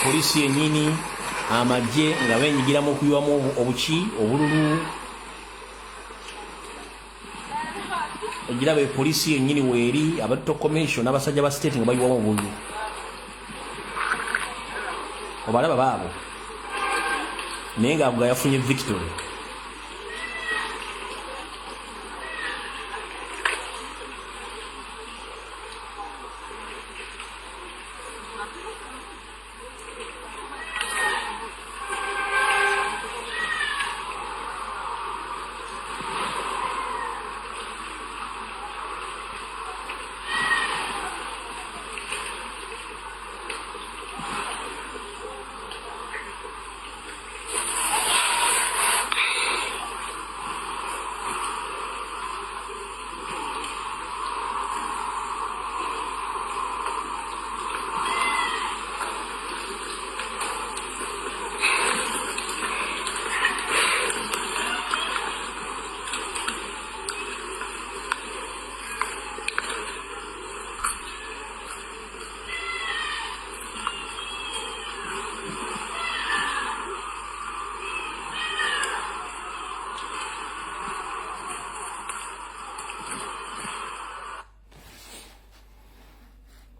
polisi yennyini Amagye nga benyigira mu kuyiwamu obuki obululu ogira be polisi yennyini weeri abatto commission n'abasajja ba state nga bayiwamu obululu obalaba baabo naye nga yafunye victory.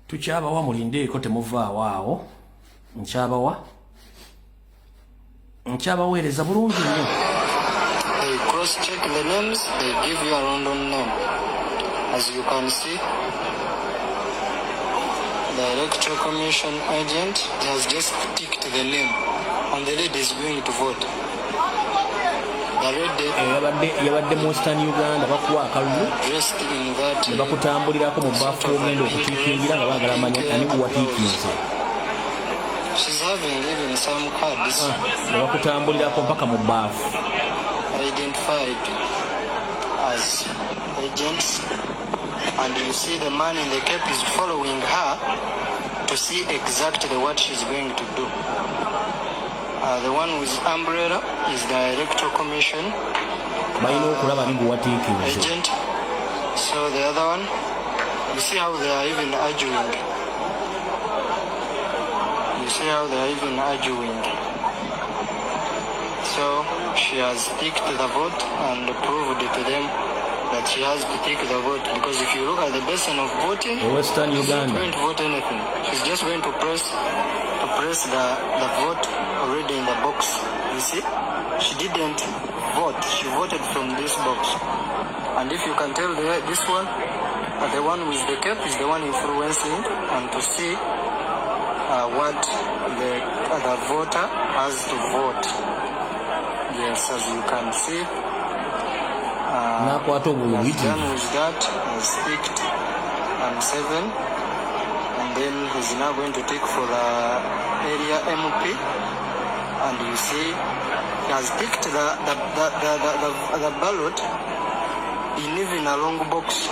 Tukyabawa mulindeeko temuvaawo awo nkyabaweereza bulungi nnyo. They cross check the names, they give you a random name. As you can see, the electoral commission agent has just ticked the name and the lady is going to vote. Yabadde mu Western Uganda bakuwa akalulu ne bakutambulirako mu baafu ogenda okutiikingira nga baagala amanya ani watiikinze. She's having even some cards. Ne bakutambulirako mpaka mu baafu. Identified as agents, and you see the man in the cape is following her to see exactly what she's going to do. The one with umbrella is the electoral commission agent. So the other one, you see how they are even arguing. So she has picked the vote and proved to them that she has to take the vote, because if you look at the basin of voting, Western Uganda, she's not going to vote anything. She's just going to press the vote already in the box. You see, she didn't vote. She voted from this box. And if you can tell, this one, the one with the cap is the one influencing, and to see what the voter has to vote. Yes, as you can see. He has done with that, he's picked 7, and then he's now going to take for the area MP, and you see he has picked the ballot in even a long box,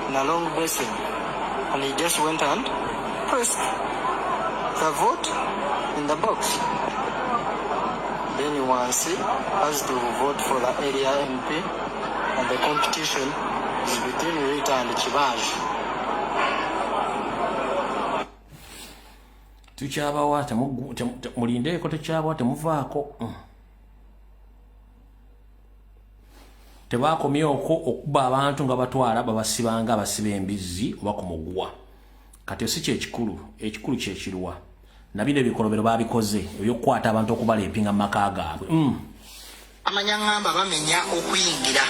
in a long basin, and he just went and pressed the vote in the box. Then you want to see has to vote for the area MP, and the competition is between Rita and Chibaj. Tukyabawa mulindeeko tukyabawa temuvaako. Tebaakomyeko okuba abantu nga batwala babasibanga abasiba embizzi oba ku muguwa. Kati si kyekikulu, ekikulu kyekirwa. Nabino ebikolobero babikoze ebyokukwata abantu okubaleepinga mu maka gaabwe. Amanyangamba bamenya okuyingira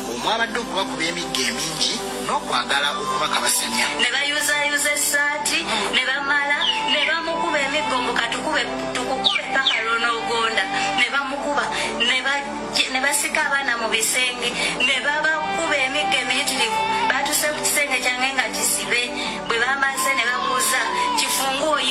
omwabadde okubakuba emigga emingi n'okwagala okubakabasanya. Ne bayuza essaati ne bamala ne bamukuba emiggongo katukube tukukube paka lw'onoogonda ne bamukuba ne basika abaana mu bisenge ne babakuba emigga emiyitirivu batuse ku kisenge kyange nga kisibe bwe bamaze ne babuuza kifunguo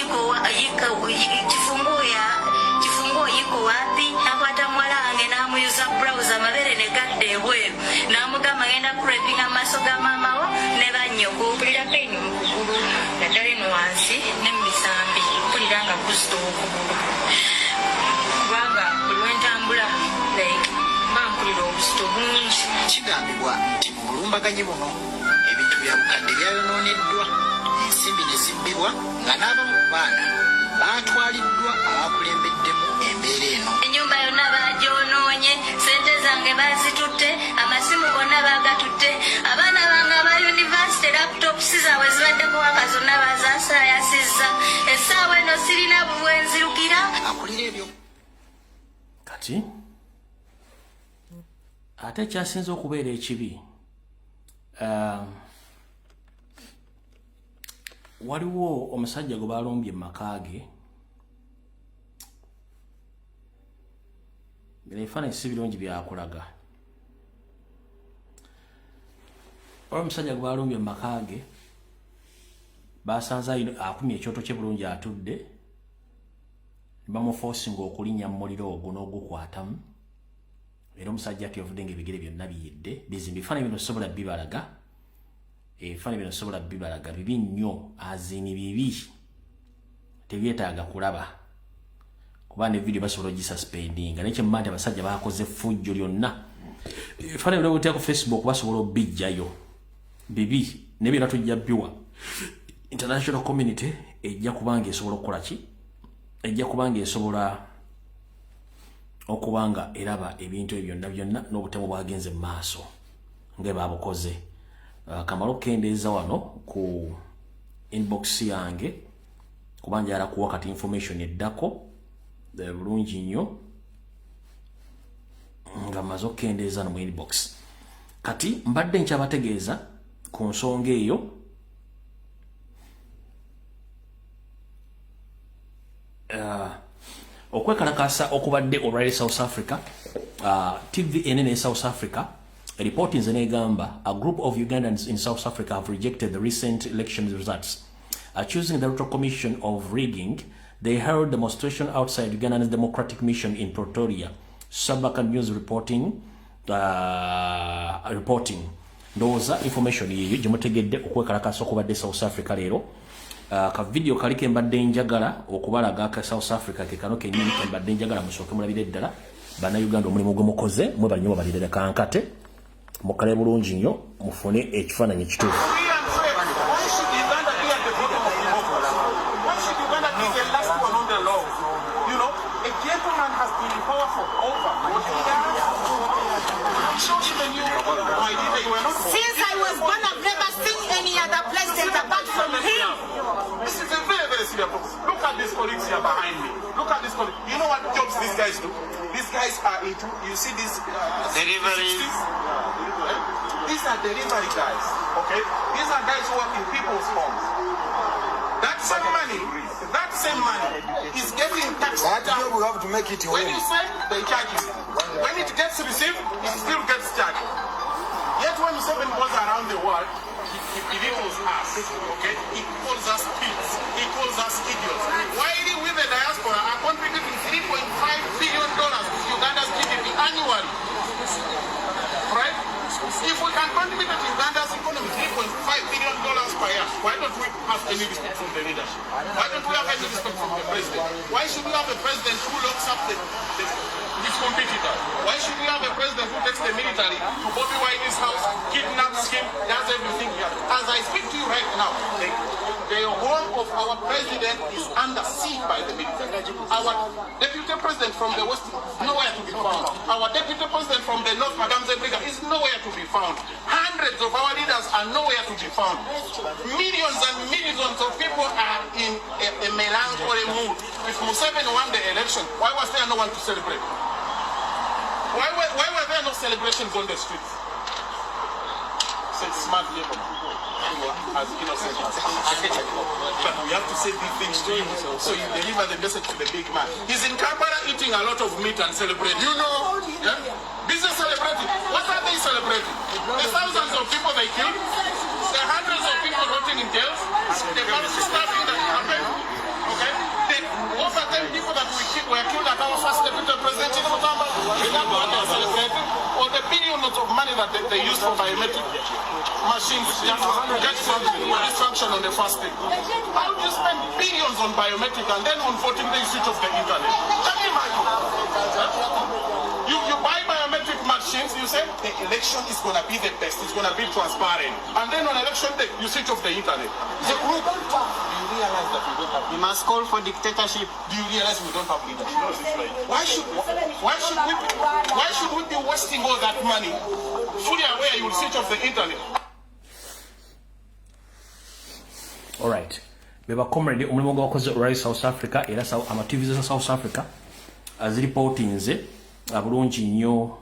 yiko wapi nakwata muwala wange n'amuyuza browse amabere ne gadda ebweru n'amugamba ngenda kurepinga amaaso ga maama wo ne bannyoko mpulirako eno mu kugulu naddala eno wansi ne mu bisambi mpulira nga kuzita okugulu kubanga buli wentambula mba mpulira obuzito bungi. Kigambibwa nti mu bulumbaganyi buno ebintu bya bukadde byayonooneddwa, ensimbi ne zibbibwa, nga n'abamu ku baana batwaliddwa abakulembeddemu embeera eno. Ennyumba yonna bagyonoonye, sente zange bazitutte, amasimu gonna bagatutte, abaana bange aba yunivasite laputopusi zaabwe zibaddeko waka zonna bazasaayasizza. Essaawa eno sirina bwe nzirukira. Akulira ebyo kati ate ekyasinza okubeera ekibi waliwo omusajja gwe balumbye mumaka ge, ebifaananyi si birungi byakulaga. Waliwo omusajja gwe balumbye mumaka ge, basanze akumye ekyoto kye bulungi atudde, bamuforcinga okulinnya mu muliro ogwo n'ogukwatamu, era omusajja ati yavudde ng'ebigere byonna biyidde bizimba. Ebifaananyi bino sobola bibalaga, ebifaananyi bino sobola bibalaga, bibi nnyo, azini bibi, tebyetaaga kulaba kuba ne video basobola ogisuspendinga. Naye kyemma nti abasajja bakoze effujjo lyonna. Ebifaananyi bino biteeka ku Facebook basobola obbijjayo, bibi ne byonna tujja bbiwa. International community ejja kubanga esobola okukola ki? Ejja kubanga esobola okubanga eraba ebintu ebyo byonna n'obutemu bwagenze mu maaso nga babukoze. Kamalo kendeeza wano ku inbox yange kubanga yala kuwa kati information eddako bulungi nnyo nga maze okkendeeza no mu inbox. Kati mbadde nkyabategeeza ku nsonga eyo okwekalakasa okubadde olwali South Africa. TV enene South Africa reporting zenegamba a group of Ugandans in South Africa have rejected the recent election results, accusing the Electoral Commission of rigging. They held demonstration outside Uganda's Democratic Mission in Pretoria. Sabaka News reporting ndoza information yeyo gyemutegedde okwekalakasa okubadde South Africa leero. Ka video kaliko embadde njagala okubalaga ka South Africa ke kano kenyini embadde njagala musooke mulabire ddala bana Uganda omulimu gwe mukoze mwe bali nnyo balirere kankate mukale bulungi nnyo mufune ekifaananyi ekituufu. Since I was born, I've never seen any other president apart from him. This is a very, very serious problem. Look at these colleagues here behind me. Look at these colleagues. You know what jobs these guys do? These guys are into, you see these Deliveries. These are delivery guys, okay? These are guys who work in people's homes. That same money is getting taxed down. We have to make it When you send, they charge you. When it gets received, it still gets charged. Yet when Museveni goes around the world, he belittles us, okay? He calls us pigs. He calls us idiots. While we the diaspora are contributing $3.5 billion to Uganda's GDP annually, right? If we can contribute to Uganda's economy $3.5 billion per year, why don't we have any respect from the leadership? Why don't we have any respect from the president? Why should we have a president who locks up his competitor? Why should we have a president who takes the military to Bobi Wine's house, kidnaps him, does everything here? As I speak to you right now, the home of our president is under siege by the military. Our deputy president from the west is nowhere to be found. Our deputy president from the north, Madame Zebriga, is nowhere to be found. Hundreds of our leaders are nowhere to be found. Millions and millions of people are in a melancholy mood. If Museveni won the election, why was there no one to celebrate? Why were there no celebrations on the streets? Said smart labor. As innocent. But we have to say big things to him, so you deliver the message to the big man. He's in Kampala eating a lot of meat and celebrating. You know, yeah? Business celebrating. What are they celebrating? The thousands of people they killed, the hundreds of people rotting in jails, the policy staffing that happened. Okay, the over 10 people that were killed at our first deputy president in Mutamba. Is that what they're celebrating? Or the billions of money that they used for biometric machines just to get function on the first day. How do you spend billions on biometric and then on voting they switch off the internet? Can you imagine? You buy biometric machines, you say the election is going to be the best, it's going to be transparent. And then on election day, you switch off the internet. The group, do you realize that we don't have? You must call for dictatorship. Do you realize we don't have leadership? Why should we be wasting all that money? Fully aware you will switch off the internet. All right. Beba comrade omulimu gwakoze right South Africa era ama TVs za South Africa as reportinze abulungi nnyo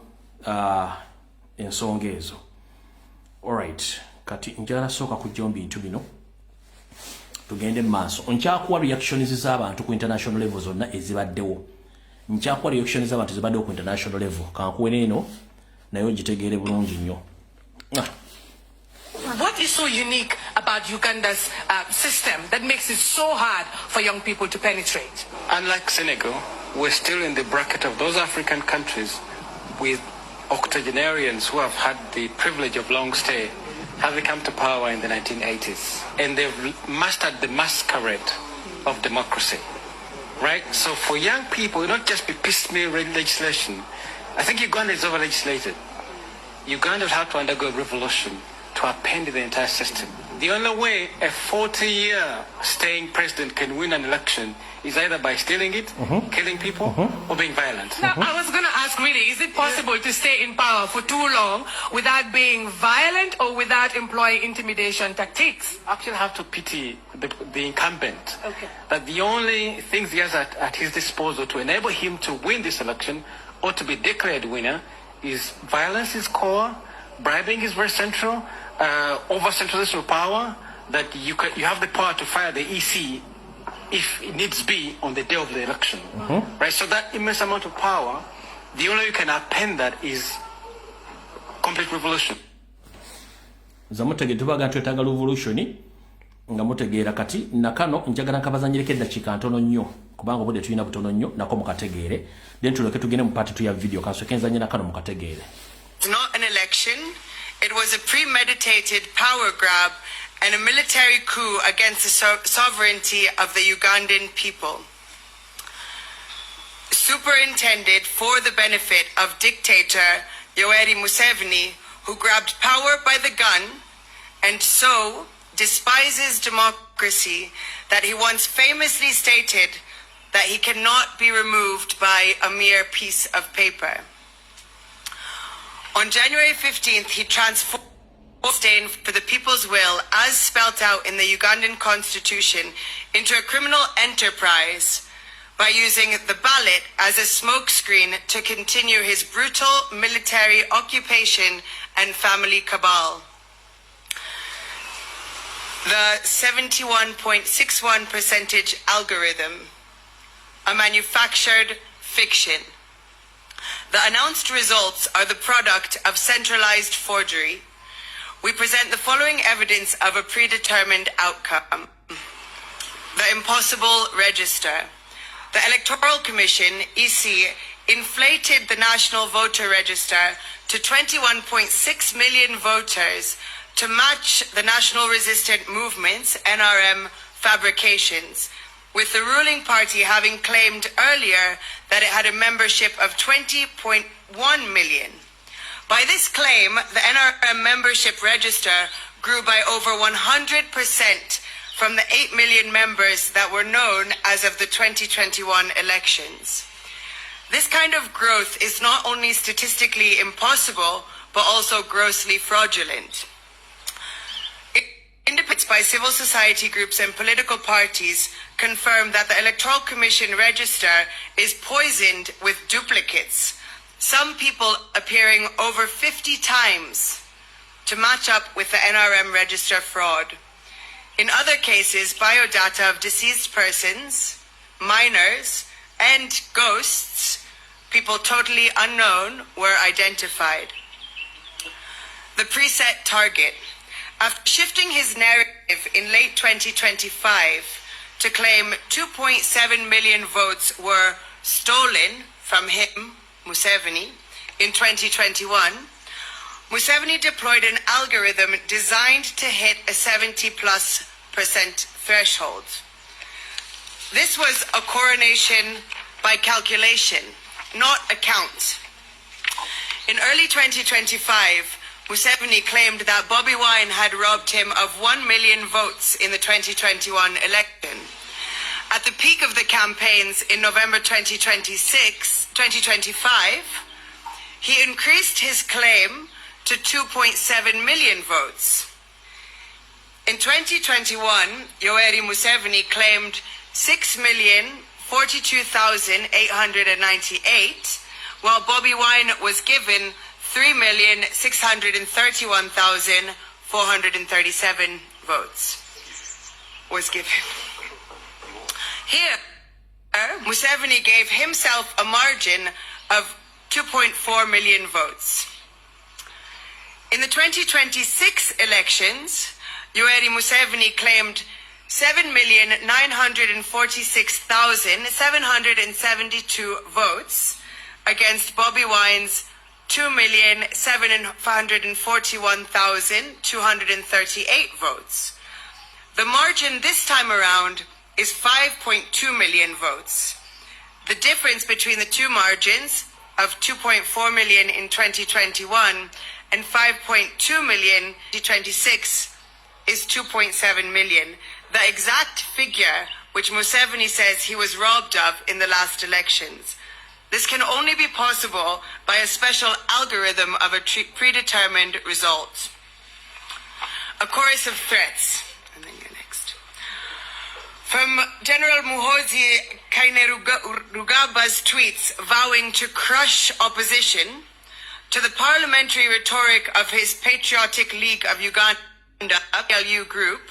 ensonga ezo. All right. Kati njala soka kujja bintu bino tugende maaso onchakuwa reactions z'abantu ku international level zonna ezibaddewo nchakuwa reactions z'abantu ezibaddewo ku international level kankuwe eno nayo gitegeere bulungi nnyo. What is so unique about Uganda's system that makes it so hard for young people to penetrate? Unlike Senegal, we're still in the bracket of those African countries with octogenarians who have had the privilege of long stay, having come to power in the 1980s. And they've mastered the masquerade of democracy, right? So for young people, it not just be piecemeal legislation. I think Uganda is over-legislated. Uganda will have to undergo a revolution to append the entire system. The only way a 40-year staying president can win an election is either by stealing it, killing people, or being violent. Now, I was going to ask, really, is it possible to stay in power for too long without being violent or without employing intimidation tactics? Actually, I have to pity the incumbent. Okay. That the only things he has at his disposal to enable him to win this election or to be declared winner is violence is core, bribing is very central, over-centralization of power, that you have the power to fire the EC if it needs be on the day of the election. Right? So that immense amount of power, the only way you can append that is complete revolution. Zamutege tubaga twetaga revolution nga mutegeera kati nakano njagala nkabazanyireke eddakiika ntono nnyo kubanga obudde tulina butono nnyo nako mukategeere then tuleke tugende mu part 2 ya video kansokenzanye nakano mukategeere. It's not an election. It was a premeditated power grab and a military coup against the sovereignty of the Ugandan people. Superintended for the benefit of dictator Yoweri Museveni, who grabbed power by the gun and so despises democracy that he once famously stated that he cannot be removed by a mere piece of paper. On January 15th, he transformed disdain for the people's will, as spelt out in the Ugandan constitution, into a criminal enterprise by using the ballot as a smokescreen to continue his brutal military occupation and family cabal. The 71.61% algorithm, a manufactured fiction. The announced results are the product of centralized forgery. We present the following evidence of a predetermined outcome. The impossible register. The Electoral Commission, EC, inflated the National Voter Register to 21.6 million voters to match the National Resistant Movement's, NRM, fabrications, with the ruling party having claimed earlier that it had a membership of 20.1 million. By this claim, the NRM membership register grew by over 100% from the 8 million members that were known as of the 2021 elections. This kind of growth is not only statistically impossible, but also grossly fraudulent. Independents by civil society groups and political parties confirm that the Electoral Commission register is poisoned with duplicates, some people appearing over 50 times to match up with the NRM register fraud. In other cases, biodata of deceased persons, minors, and ghosts, people totally unknown, were identified. The preset target. After shifting his narrative in late 2025 to claim 2.7 million votes were stolen from him, Museveni, in 2021, Museveni deployed an algorithm designed to hit a 70+% threshold. This was a coronation by calculation, not a count. In early 2025, Museveni claimed that Bobi Wine had robbed him of 1 million votes in the 2021 election. At the peak of the campaigns in November 2025, he increased his claim to 2.7 million votes. In 2021, Yoweri Museveni claimed 6,042,898, while Bobi Wine was given 3,631,437 votes was given. Here, Museveni gave himself a margin of 2.4 million votes. In the 2026 elections, Yoweri Museveni claimed 7,946,772 votes against Bobi Wine's 2,741,238 votes. The margin this time around is 5.2 million votes. The difference between the two margins of 2.4 million in 2021 and 5.2 million in 2026 is 2.7 million, the exact figure which Museveni says he was robbed of in the last elections. This can only be possible by a special algorithm of a predetermined result. A chorus of threats. And then you're next. From General Muhoozi Kainerugaba's tweets vowing to crush opposition, to the parliamentary rhetoric of his Patriotic League of Uganda PLU group,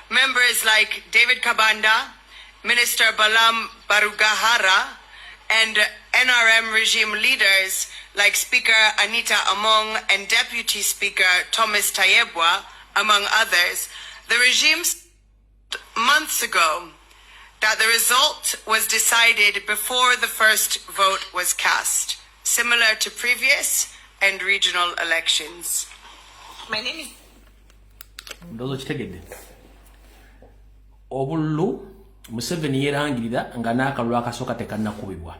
members like David Kabanda, Minister Balam Barugahara, and NRM regime leaders like Speaker Anita Among and Deputy Speaker Thomas Tayebwa, among others, the regime months ago that the result was decided before the first vote was cast, similar to previous and regional elections. My name is Obullu Museveni yerangirira nga n'akalulu akasooka tekannakubibwa.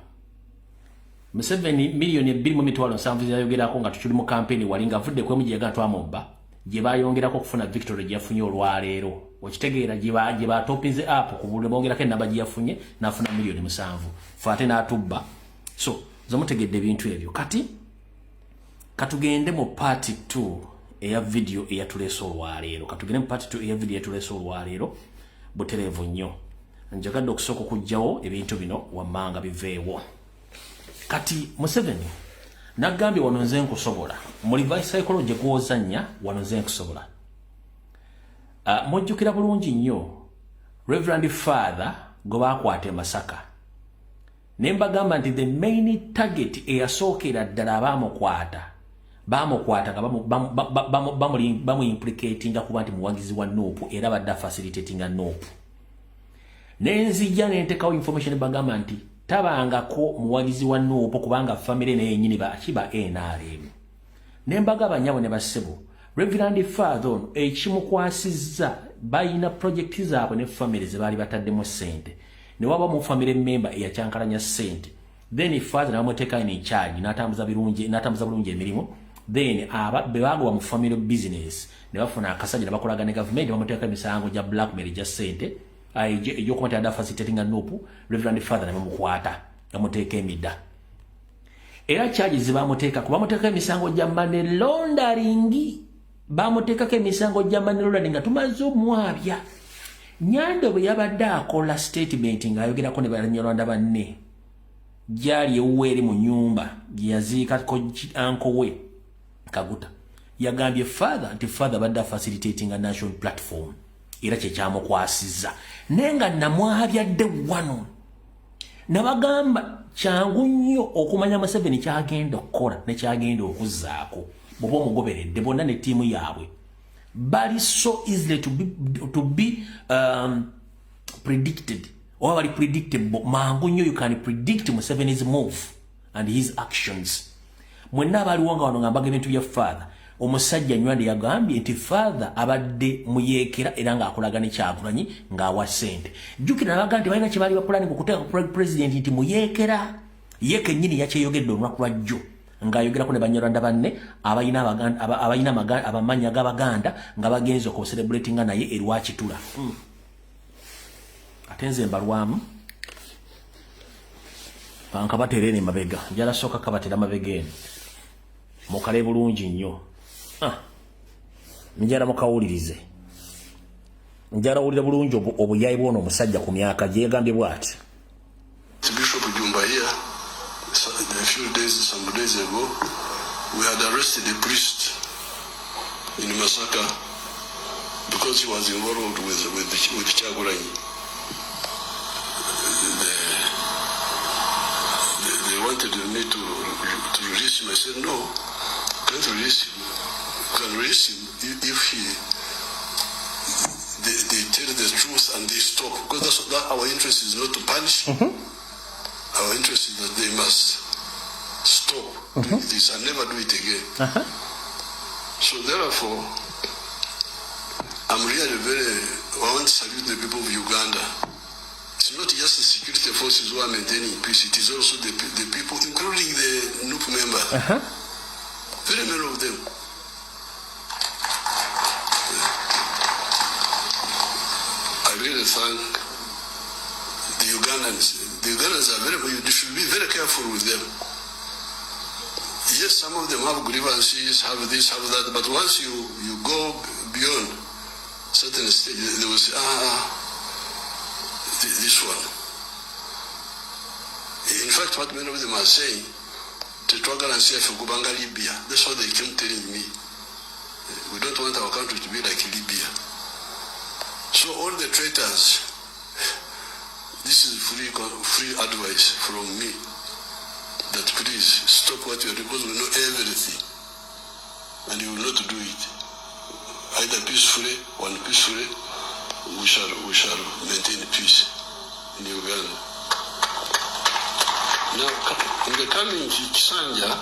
Museveni miliyoni 2.7 yayogerako nga tukiri mu kampeni wali nga avudde ku emujega twamubba gye bayongerako okufuna victory gye yafunye olwaleero. Okitegeera gye batopinze up ku buli bongerako enamba gye yafunye n'afuna miliyoni 7. Fate n'atubba. So zomutegedde ebintu ebyo. Kati katugende mu part 2 eya video eyatuleese olwaleero. Katugende mu part 2 eya video eyatuleese olwaleero. Butereevu nnyo. Njagadde okusooka okujjawo ebintu bino wammanga biveewo. Kati Museveni nagambye wano nze nkusobola. Mu reverse psychology gw'ozannya wano nze nkusobola. Mujjukira bulungi nnyo Reverend Father gwe baakwata e Masaka. Ne mbagamba nti the main target eyasookera ddala abamukwata nga bamu implicatinga kuba nti muwagizi wa Nuupu era badda facilitatinga Nuupu. Nenzijja nentekawo information bagamba nti tabangako muwagizi wa Nuupu kubanga family naye nyini bakiba NRM. Nembaga banyabo ne basebo Reverend Father ono ekimukwasizza bayina project zaabwe ne family ze bali bataddemu sente. Ne waba mu family member eyakyankalanya sente. Then Father namuteka in charge n'atambuza bulungi emirimu. Then bebagwa mu family business ne bafuna akasajja ne bakolaga ne government bamuteka emisango gya blackmail gya sente. Ejo kumata ada facilitating Nuupu Reverend Father ne bamukwata bamuteka emidda. Era charges bamuteka kuba bamuteka emisango gya money laundering. Bamuteka emisango gya money laundering nga tumaze omwabya. Nyando bwe yabadde akola statement nga ayogerako ne Banyarwanda banne. Jali ewuweri mu nyumba yaziika ko anko we Kaguta. Yagambye Father nti Father badde facilitating a national platform. Era kye kyamukwasizza. Nenga namwabyadde wano. Nabagamba kyangu nnyo okumanya Museveni kyagenda okukola ne kyagenda okuzzaako. Bw'oba omugoberedde bonna ne ttiimu yaabwe. Bali so easily to be predicted. Or very predictable. Mangu nnyo you can predict Museveni's move and his actions. Mwenna abaliwo nga wano ng'ambaga ebintu bya Father. Omusajja nywande yagambye nti Father abadde muyeekera era ng'akolaga ne Kyagulanyi ng'awa ssente. Jjukira nabaga nti balina kye baali bapulani okuteeka ku president nti muyeekera. Ye kennyini yakyeyogedde olunaku lwa jjo. ng'ayogerako ne banyarwanda banne abayina abamanya g'Abaganda nga bagenze okucelebratinga naye erwakitula. Ate nze mbalwamu bankabateera eno emabega, njala sooka kabateera mabega eno mukale bulungi nnyo. Njala mukawulirize, njala wulira bulungi obuyayi bw'ono omusajja ku myaka gye yagambye bw'ati. Bishop Jumba here, some days ago, we had arrested a priest in Masaka because he was involved with Kyagulanyi. They wanted me to release him. I said, no, can't release him. You can release him if they tell the truth and they stop. Because that our interest is not to punish. Our interest is that they must stop doing this and never do it again. So therefore, I'm really I want to salute the people of Uganda. It's not just the security forces who are maintaining peace, it is also the people, including the NUP member. Very many of them. I really thank the Ugandans. The Ugandans are you should be very careful with them. Yes, some of them have grievances, have this, have that, but once you go beyond certain stage, they will say, this one. In fact, what many of them are saying, Libya. That's what they keep telling me. We don't want our country to be like Libya. So all the traitors, this is free advice from me, that please stop what you are doing, because we know everything, and you will not do it. Either peacefully or unpeacefully, we shall maintain peace in Uganda. Now, in the coming Kisanja,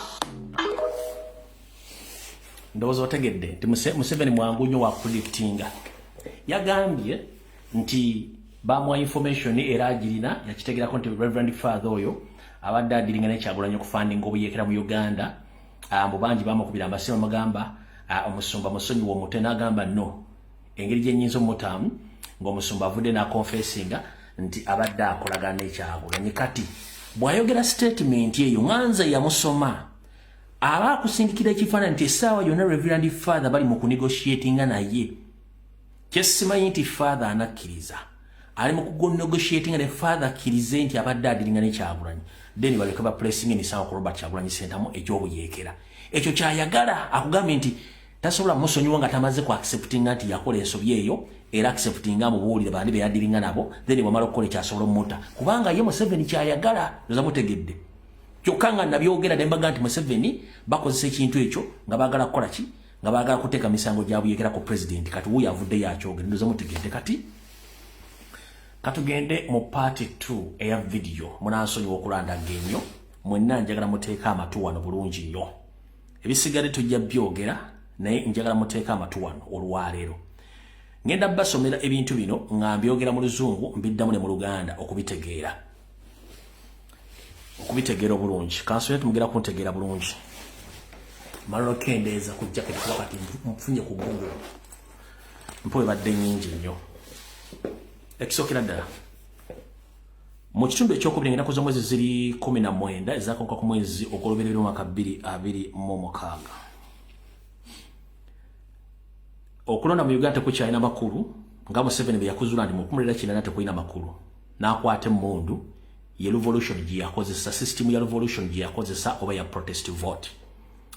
ndowooza otegedde nti Museveni mwangu nnyo wa predictinga. Yagambye nti bamuwa information era agirina yakitegerako nti Reverend Father oyo abadde adiringa ne Kyagulanyi okufandinga obuyekera mu Uganda. Mbu bangi bamukubira amasimu amagamba omusumba musonyiwa omutwe n'agamba no, engeri gye nnyinza omutamu ng'omusumba avudde n'akonfesinga nti abadde akolagana ne Kyagulanyi. Kati bw'ayogera statement eyo nganza yamusoma aba akusindikira ekifaananyi nti essaawa yonna Reverend Father bali mu kunegotiatinga naye. Kyesimanyi nti Father anakkiriza ali mu kunegotiatinga ne Father akkirize nti abadde adiringa ne Kyagulanyi, then baleka ba pressing emisango ku Robert Kyagulanyi sentamu eky'obuyeekera. Ekyo kyayagala akugambye nti tasobola musonyiwa nga tamaze ku acceptinga nti yakola ensobi eyo era acceptinga mubuulire bandi be yadiringa nabo, then bwamala okukola ekyasobola omuta kubanga ye Museveni kyayagala ndoza mutegedde. Kyokka nga nabyogera ne mbaga nti Museveni bakozesa ekintu ekyo nga baagala kukola ki, nga baagala kuteeka misango gya buyeekera ku president. Kati wuyo avuddeyo akyogera ndoza mutegedde. Kati katugende mu part 2 eya video munansonyiwa okulandaga ennyo, mwenna njagala muteeka amatu wano bulungi nnyo. Ebisigadde tujja byogera naye njagala muteeka amatu wano olwaleero. Ngenda basomera ebintu bino nga mbyogera mu Luzungu mbiddamu ne mu Luganda okubitegeera obulungi. Kansonera tumugera kuntegeera bulungi. Malolo kendeeza ku jacket wakati mfunye ku Google. Mpowe badde nnyingi nnyo. Ekisookera ddala mu kitundu ekyokubiri ngenda kuza mwezi ziri 19 ezakonka ku mwezi ogw'oluberera omwaka 2026. Okulonda mu Uganda tekukyalina makulu nga Museveni bwe yakuzula nti mu 2019 tekulina makulu n'akwata emmundu ye revolution gye yakozesa, system ya revolution gye yakozesa oba ya protest vote.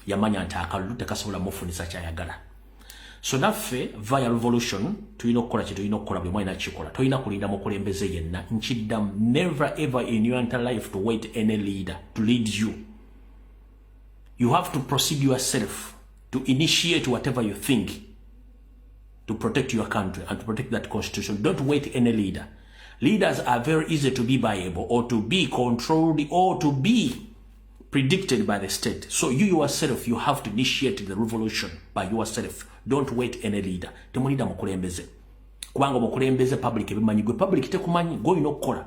Yamanya nti akalulu tekasobola mufunisa kyayagala. So naffe via revolution tulina okukola kye tulina okukola bwe mwalina kikola. Tolina kulinda mukulembeze yenna. Nkiddamu, never ever in your entire life to wait any leader to lead you. You have to proceed yourself to initiate whatever you think to protect your country and to protect that constitution. Don't wait any leader. Leaders are very easy to be buyable or to be controlled or to be predicted by the state. So you yourself, you have to initiate the revolution by yourself. Don't wait any leader. Temulida mukulembeze. Kubanga mukulembeze public ebimanyi gwe public tekumanyi go ino kola.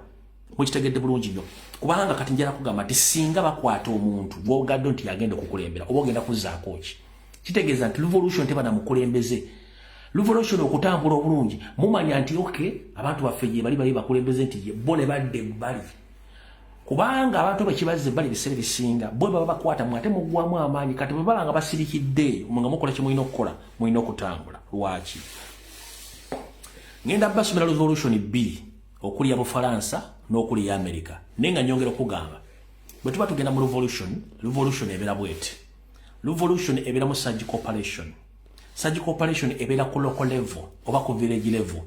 mukitegedde bulungi nnyo kubanga kati njala kugamba nti singa bakwata omuntu gwogadde nti yagenda okukulembera oba ogenda kuzzaako ki kitegeeza nti revolution teba na mukulembeze revolution okutambula obulungi mumanya nti okay abantu baffe gye bali bakulembeze nti bo ne badde bali kubanga abantu bakibazze bali bisere bisinga bo baba bakwata mwate mugwamu amaanyi kati bwe nga basirikidde nga mukola kye mulina okukola mulina okutambula lwaki ngenda basomera revolution B okuli ya Bufaransa n'okuli ya America nenga nyongera okugamba bwe tuba tugenda mu revolution ebera bwete revolution ebera mu surgical operation ebera ku local level oba ku village level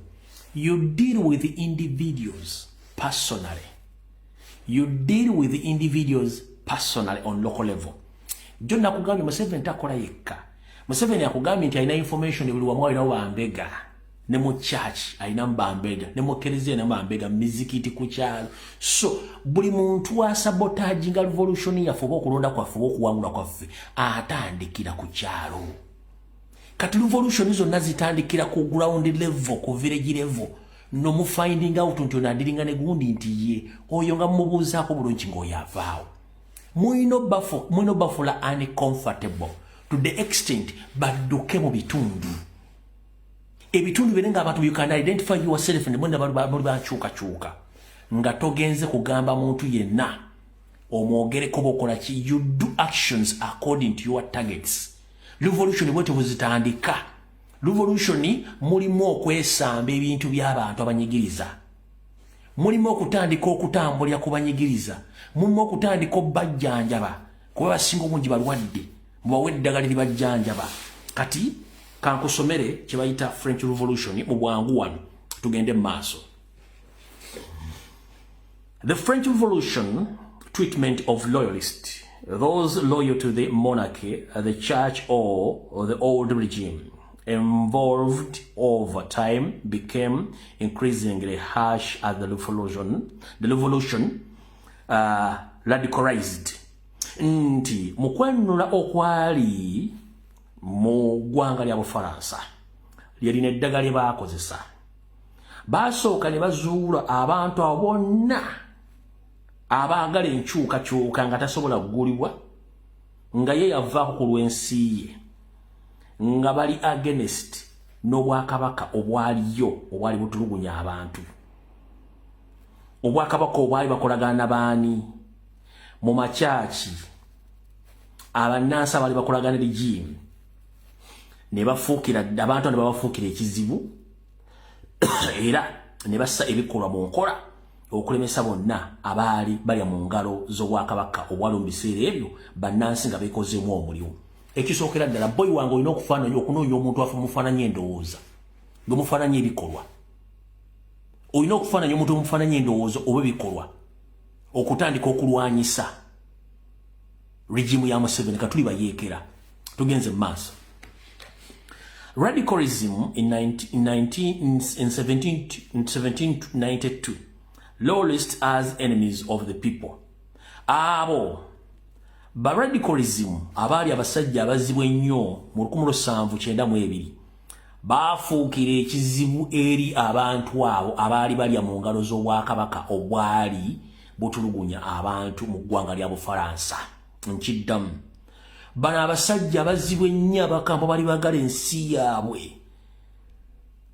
you deal with the individuals personally on local level jonna kugambye Museveni takola yekka Museveni akugambye nti alina information buli wamu alina wambega ne mu church alina mbambega ne mu kereziya ne mbambega mizikiti ku kyalo so buli muntu asabotage nga revolution yaffe oba okulonda kwaffe oba okuwangula kwaffe atandikira ku kyalo kati revolution zonna zitandikira ku ground level ku village level no mu finding out nti onadiringa ne gundi nti ye oyo nga mubuuzaako bulungi ng'oyavaawo mulino bafula uncomfortable to the extent badduke mu bitundu ebitundu bire nga abantu you can identify yourself ne mwenda bali bakyukakyuka nga togenze kugamba muntu yenna omwogereko bokola ki you do actions according to your targets revolution bwete buzitandika revolution mulimu okwesamba ebintu by'abantu abanyigiriza mulimu okutandika okutambulira ku banyigiriza mulimu okutandika obbajjanjaba kuba basinga omungi balwadde mubawe eddagala libajjanjaba kati kankusomere kye bayita French Revolution mu bwangu wano tugende mu maaso the French Revolution treatment of loyalists those loyal to the monarchy the church or the old regime involved over time became increasingly harsh as the revolution radicalized nti mukwanula okwali mu ggwanga lya Bufaransa lyalina eddagala lye baakozesa basooka ne bazuula abantu abo bonna abaagala enkyukakyuka nga tasobola kugulibwa nga ye yavaako ku lw'ensi ye nga bali against n'obwakabaka obwaliyo obwali butulugunya abantu obwakabaka obwali bakolagana n'abaani mu makyaki abannansi abali bakolagana regime ne bafuukira abantu ne babafuukira ekizibu era ne bassa ebikolwa mu nkola okulemesa bonna abaali balya mu ngalo z'obwakabaka obwali mu biseera ebyo bannansi nga beekozeemu omulimu ekisookera ddala boyi wange olina okunoonya omuntu afa mufaananya endowooza ng'omufaananya ebikolwa olina okufaananya omuntu omufaananya endowooza oba ebikolwa okutandika okulwanyisa regimu ya Museveni katuli bayeekera tugenze mu maaso radicalism in 1792 loyalists as enemies of the people abo ba radicalism abaali abasajja abazibu ennyo mu 1792 baafuukira ekizibu eri abantu abo abaali balya mu ngalo z'obwakabaka obwali butulugunya abantu mu ggwanga lya Bufaransa nkiddamu bano abasajja abazibu ennyo abakampo bali bagala ensi yaabwe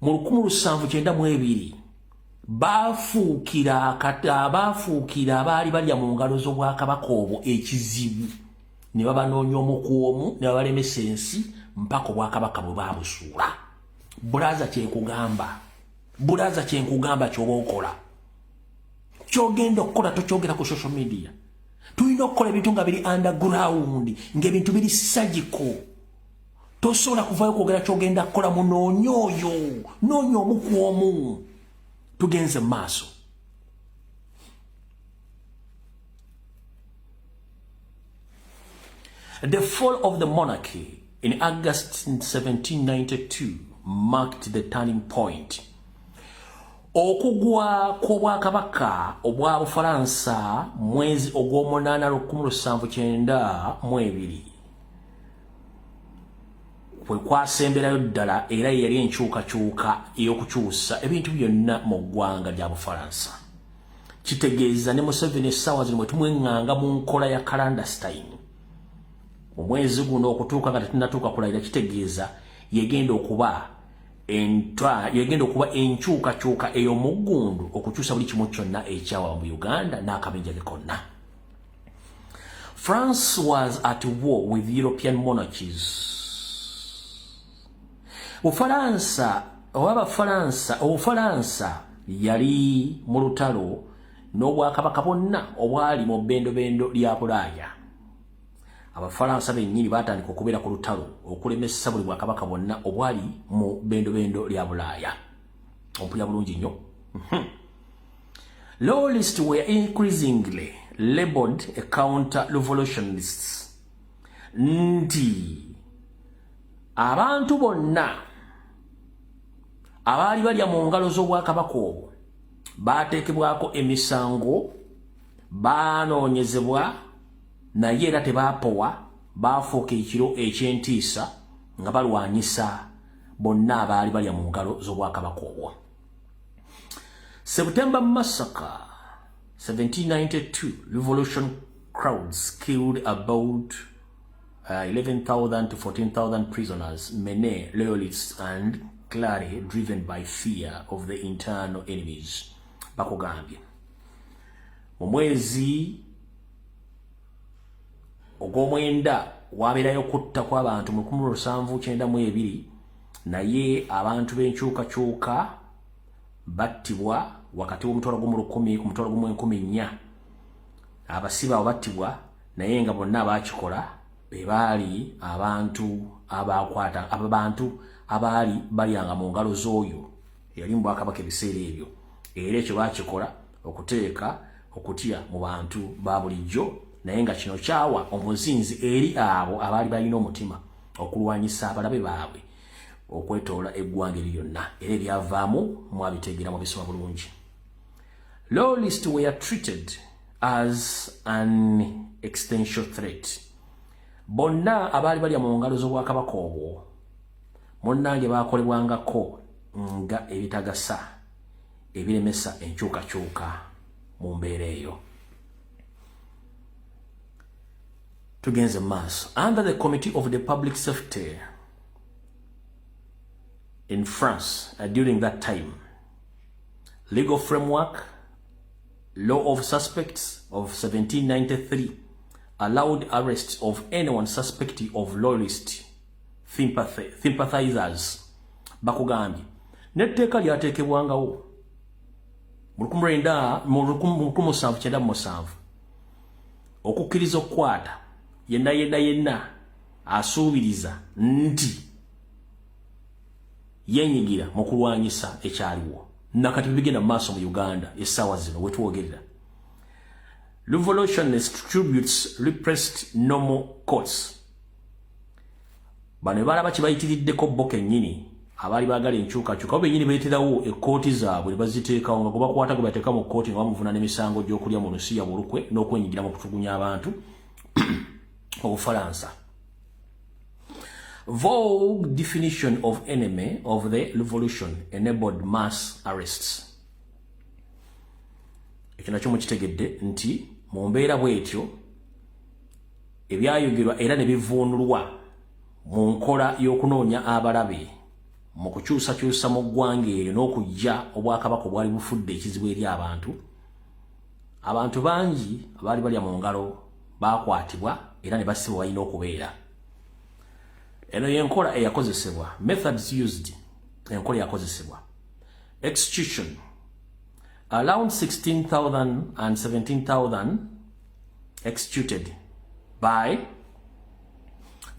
mu 1792 baafuukira abaali balya mu ngalo z'obwakabaka obwo ekizibu ne babanoonya omukwomu ne babalemesa ensi mpaka obwakabaka bwe baabusuula bulaza kyenkugamba ky'oba okola kyogenda okukola tokyogera ku social media tulina okukola ebintu nga biri underground ng'ebintu biri surgical tosobola kuvaayo kwogera kyogenda kukola munoonya oyo noonya omukwomu tugenze maaso the fall of the monarchy in August 1792 marked the turning point okugwa kw'obwakabaka obwa Bufaransa mwezi ogw'omunaana 1792 kwe kwasemberayo ddala era yali enkyukakyuka ey'okukyusa ebintu byonna mu ggwanga lya Bufaransa kitegeeza ne Museveni essaawa zino bwe tumwenganga mu nkola ya clandestine omwezi guno okutuuka nga tetunnatuuka kulayira kitegeeza yegenda okuba enkyukakyuka ey'omuggundu okukyusa buli kimu kyonna ekyawa mu Uganda n'akabenjage konna. France was at war with European monarchies. Obufalansa yali mu lutalo n'obwakabaka bwonna obwali mu bbendobendo lya Bulaaya. Abafalansa bennyini baatandika okubeera ku lutalo okulemesa buli bwakabaka bwonna obwali mu bbendobendo lya Bulaaya. Ompulira bulungi nnyo. Loyalists were increasingly labeled a counter-revolutionists. Nti abantu bonna abaali balya mu ngalo z'obwakabaka obwo baateekebwako emisango, baanoonyezebwa, naye era tebaapowa, baafuuka ekiro eky'entiisa nga balwanyisa bonna abaali balya mu ngalo z'obwakabaka obwo. September Massacre 1792 revolution crowds killed about 11,000 to 14,000 prisoners, many loyalists and clearly driven by fear of the internal enemies. Bakugambye mu mwezi ogw'omwenda wabeerayo kutta kw'abantu mu 1792 naye abantu b'enkyukakyuka battibwa wakati w'omutwalo gumu 10 ku mutwalo gumu 14. Abasibe abo battibwa naye nga bonna abaakikola be baali abantu abaali balyanga mu ngalo z'oyo yali mu bwakabaka ebiseera ebyo. Era ekyo baakikola okuteeka okutya mu bantu ba bulijjo, naye nga kino kyawa omuzinzi eri abo abaali balina omutima okulwanyisa abalabe baabwe okwetoola eggwanga lyonna. Era ebyavaamu mwabitegeera mu bisoma bulungi. Loyalists were treated as an existential threat. Bonna abaali balya mu ngalo z'obwakabaka obwo munnange baakolebwangako nga ebitagasa ebiremesa enkyukakyuka mu mbeera eyo. Tugenze maaso. Under the Committee of the Public Safety in France during that time, legal framework, law of suspects of 1793 allowed arrests of anyone suspected of loyalist sympathizers. Bakugambye n'etteeka lyateekebwangawo mu 1797 okukkiriza okukwata yenna asuubiriza nti yenyigira mu kulwanyisa ekyaliwo. Nakati bigenda mu maaso mu Uganda essaawa zino we twogerera. Revolutionist tributes repressed normal courts. Bano balaba kibayitiriddeko bo kennyini abaali baagala enkyukakyuka bennyini beeterawo ekkooti zaabwe ne baziteekawo nga gobakwata gwe bateeka mu kkooti nga bamuvunaana emisango gy'okulya mu Lusiya mu lukwe n'okwenyigira mu kutugunya abantu Obufalansa. Vogue definition of enemy of the revolution enabled mass arrests. Ekyo nakyo mukitegedde nti mu mbeera bw'etyo ebyayogerwa era ne bivuunulwa mu nkola y'okunoonya abalabe mu kukyusakyusa mu ggwanga eryo n'okujja obwakabaka obwali bufudde ekizibu eri abantu. Abantu bangi abaali balya mu ngalo baakwatibwa era ne basibwa balina okubeera. Eno yenkola eyakozesebwa. Methods used. Enkola eyakozesebwa. Execution. Around 16,000 and 17,000 executed by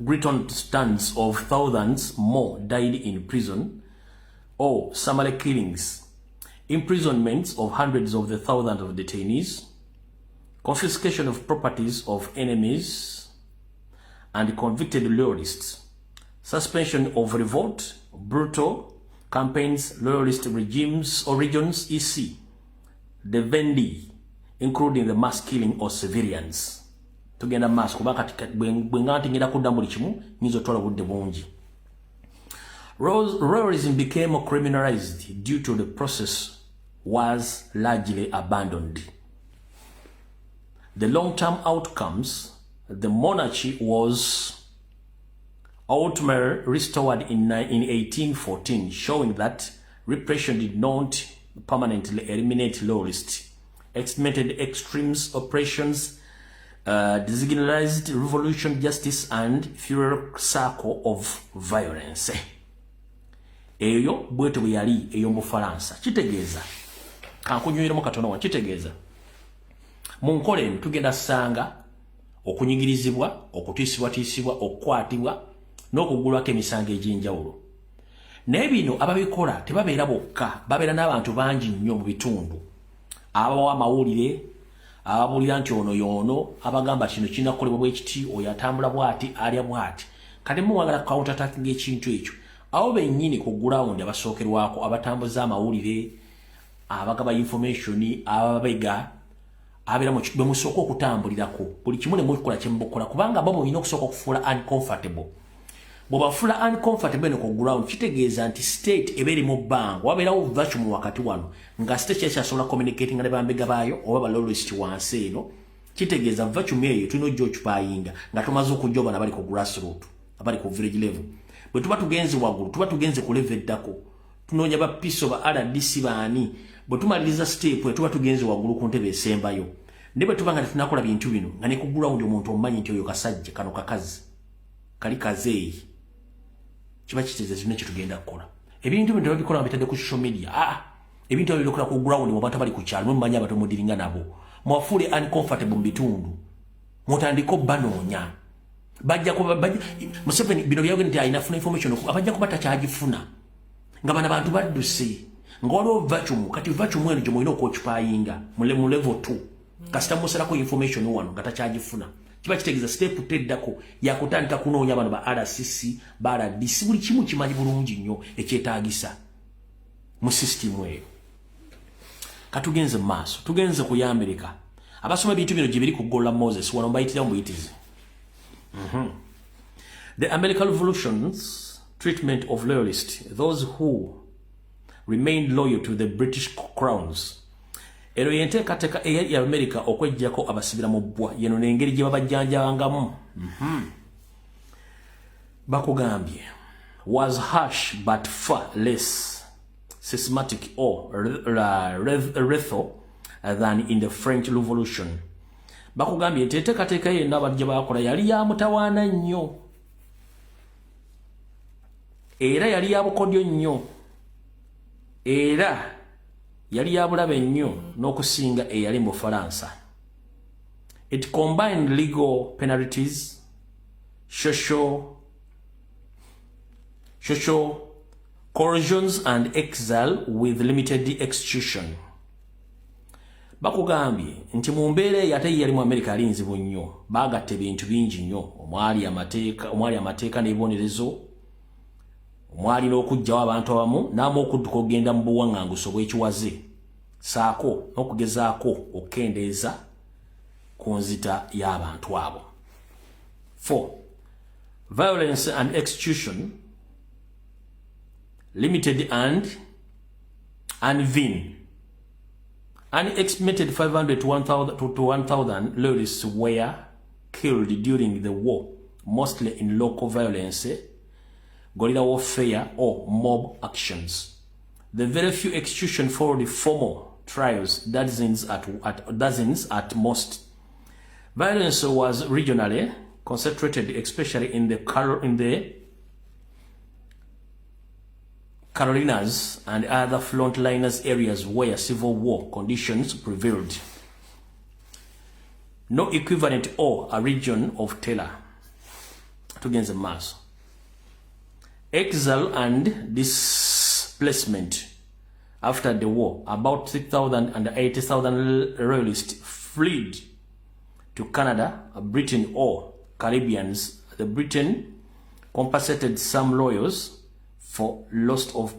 great stands of thousands more died in prison or summary killings, imprisonments of hundreds of the thousands of detainees, confiscation of properties of enemies and convicted loyalists, suspension of revolt, brutal campaigns, loyalist regimes or regions, EC, the Vendi, including the mass killing of civilians. Tugenda mass kubaka bwengati ngenda kudda buli kimu nizo tola budde bungi. Royalism became criminalized due to the process was largely abandoned. The long-term outcomes, the monarchy was ultimately restored in 1814, showing that repression did not permanently eliminate loyalists, exterminated extremes, oppressions, disorganized revolution, justice, and fuel circle of violence. Eyo bwetu bwe yali eyo mu Faransa. Kitegeeza kankunyweremu katono wa kitegeeza mu nkola eno tugenda sanga okunyigirizibwa, okutiisibwa, okukwatibwa n'okugulwako emisango egy'enjawulo. Naye bino ababikola tebabeera bokka, babeera n'abantu bangi nnyo mu bitundu. Abawa amawulire, ababulira nti ono y'ono, abagamba kino kinakolebwa bwe kiti, oyo atambula bw'ati, alya bw'ati. Kati muwagala counter attacking ekintu ekyo. Awo bennyini ku ground abasookerwako, abatambuza amawulire, abagaba information, ababega, abeera mu bwe musooka okutambulirako. Buli kimu ne mukola kye mukola kubanga bo mulina okusooka okufuula uncomfortable. Bw'obafuula uncomfortable ne ku ground kitegeeza nti state ebeeri mu bbanga, wabeerawo vacuum wakati wano nga state kyasobola communicating ne bambega baayo oba balolist wansi eno. Kitegeeza vacuum eyo tulina ojja okipayinga nga tumaze okujja bana bali ku grassroots, abali ku village level. Bwe tuba tugenze waggulu, tuba tugenze ku level eddako. Tunoonya ba piso ba RDC baani. Bwe tumaliriza step tuba tugenze waggulu ku ntebe esembayo. Ne bwe tuba nga tunakola bintu bino nga ne ku ground omuntu omanyi nti oyo kasajja kano kakazi. Kali kazeeyi. Kiba kitegeeza zino kye tugenda kukola. Ebintu bino tebabikola bitadde ku social media. Ebintu babikola ku ground mu bantu bali ku kyalo mumanyi abantu mudiringa nabo. Mwafuule uncomfortable mu bitundu. Mutandiko banoonya. Bajja kuba Museveni bino byagenda nti ayinafuna information abajja kuba takyagifuna. Nga bana bantu badduse. Nga waliwo vacuum, kati vacuum eno gye mulina okwokipayinga mu level 2. Kasita musalako information wano nga takyagifuna. Kiba kitegeeza step teddako yakutandika kunoonya abantu ba RCC, ba RDC, buli kimu kimanyi bulungi nnyo ekyetaagisa mu system eyo. Katugenze mu maaso, tugenze ku America. Abasoma ebintu bino gye biri ku Gola Moses wano mbayitira mu buyitizi. The American Revolution's treatment of loyalists, those who remained loyal to the British crowns. Ero yenteekateeka eya America okwejjako abasibira mu bbwa yeno n'engeri gye babajjanjabangamu. Bakugambye was harsh but far less systematic or lethal than in the French Revolution. Bakugambye nti enteekateeka yenna abajja bakola yali ya mutawaana nnyo era yali ya bukodyo nnyo era yali ya bulabe nnyo n'okusinga eyali mu Faransa. It combined legal penalties, social coercions and exile with limited execution. Bakugambye nti mu mbeera ate yali mu America alinzibu nnyo, baagatta ebintu bingi nnyo, omwali amateeka n'ebibonerezo, omwali n'okugjawo abantu abamu n'amu okudduka ogenda mu buwaŋŋanguso bw'ekiwaze, saako n'okugezaako okukendeeza ku nzita y'abantu abo. 4. Violence and execution, limited and vain. Unestimated 500 to 1,000 loyalists were killed during the war, mostly in local violence, guerrilla warfare, or mob actions. The very few executions followed formal trials, dozens at most. Violence was regionally concentrated, especially in the Carolinas and other frontliners areas where civil war conditions prevailed. No equivalent or a region of terror. Against the mass. Exile and displacement. After the war, about 6,000 and 80,000 royalists fled to Canada, Britain, or Caribbeans. The Britain compensated some loyals for loss of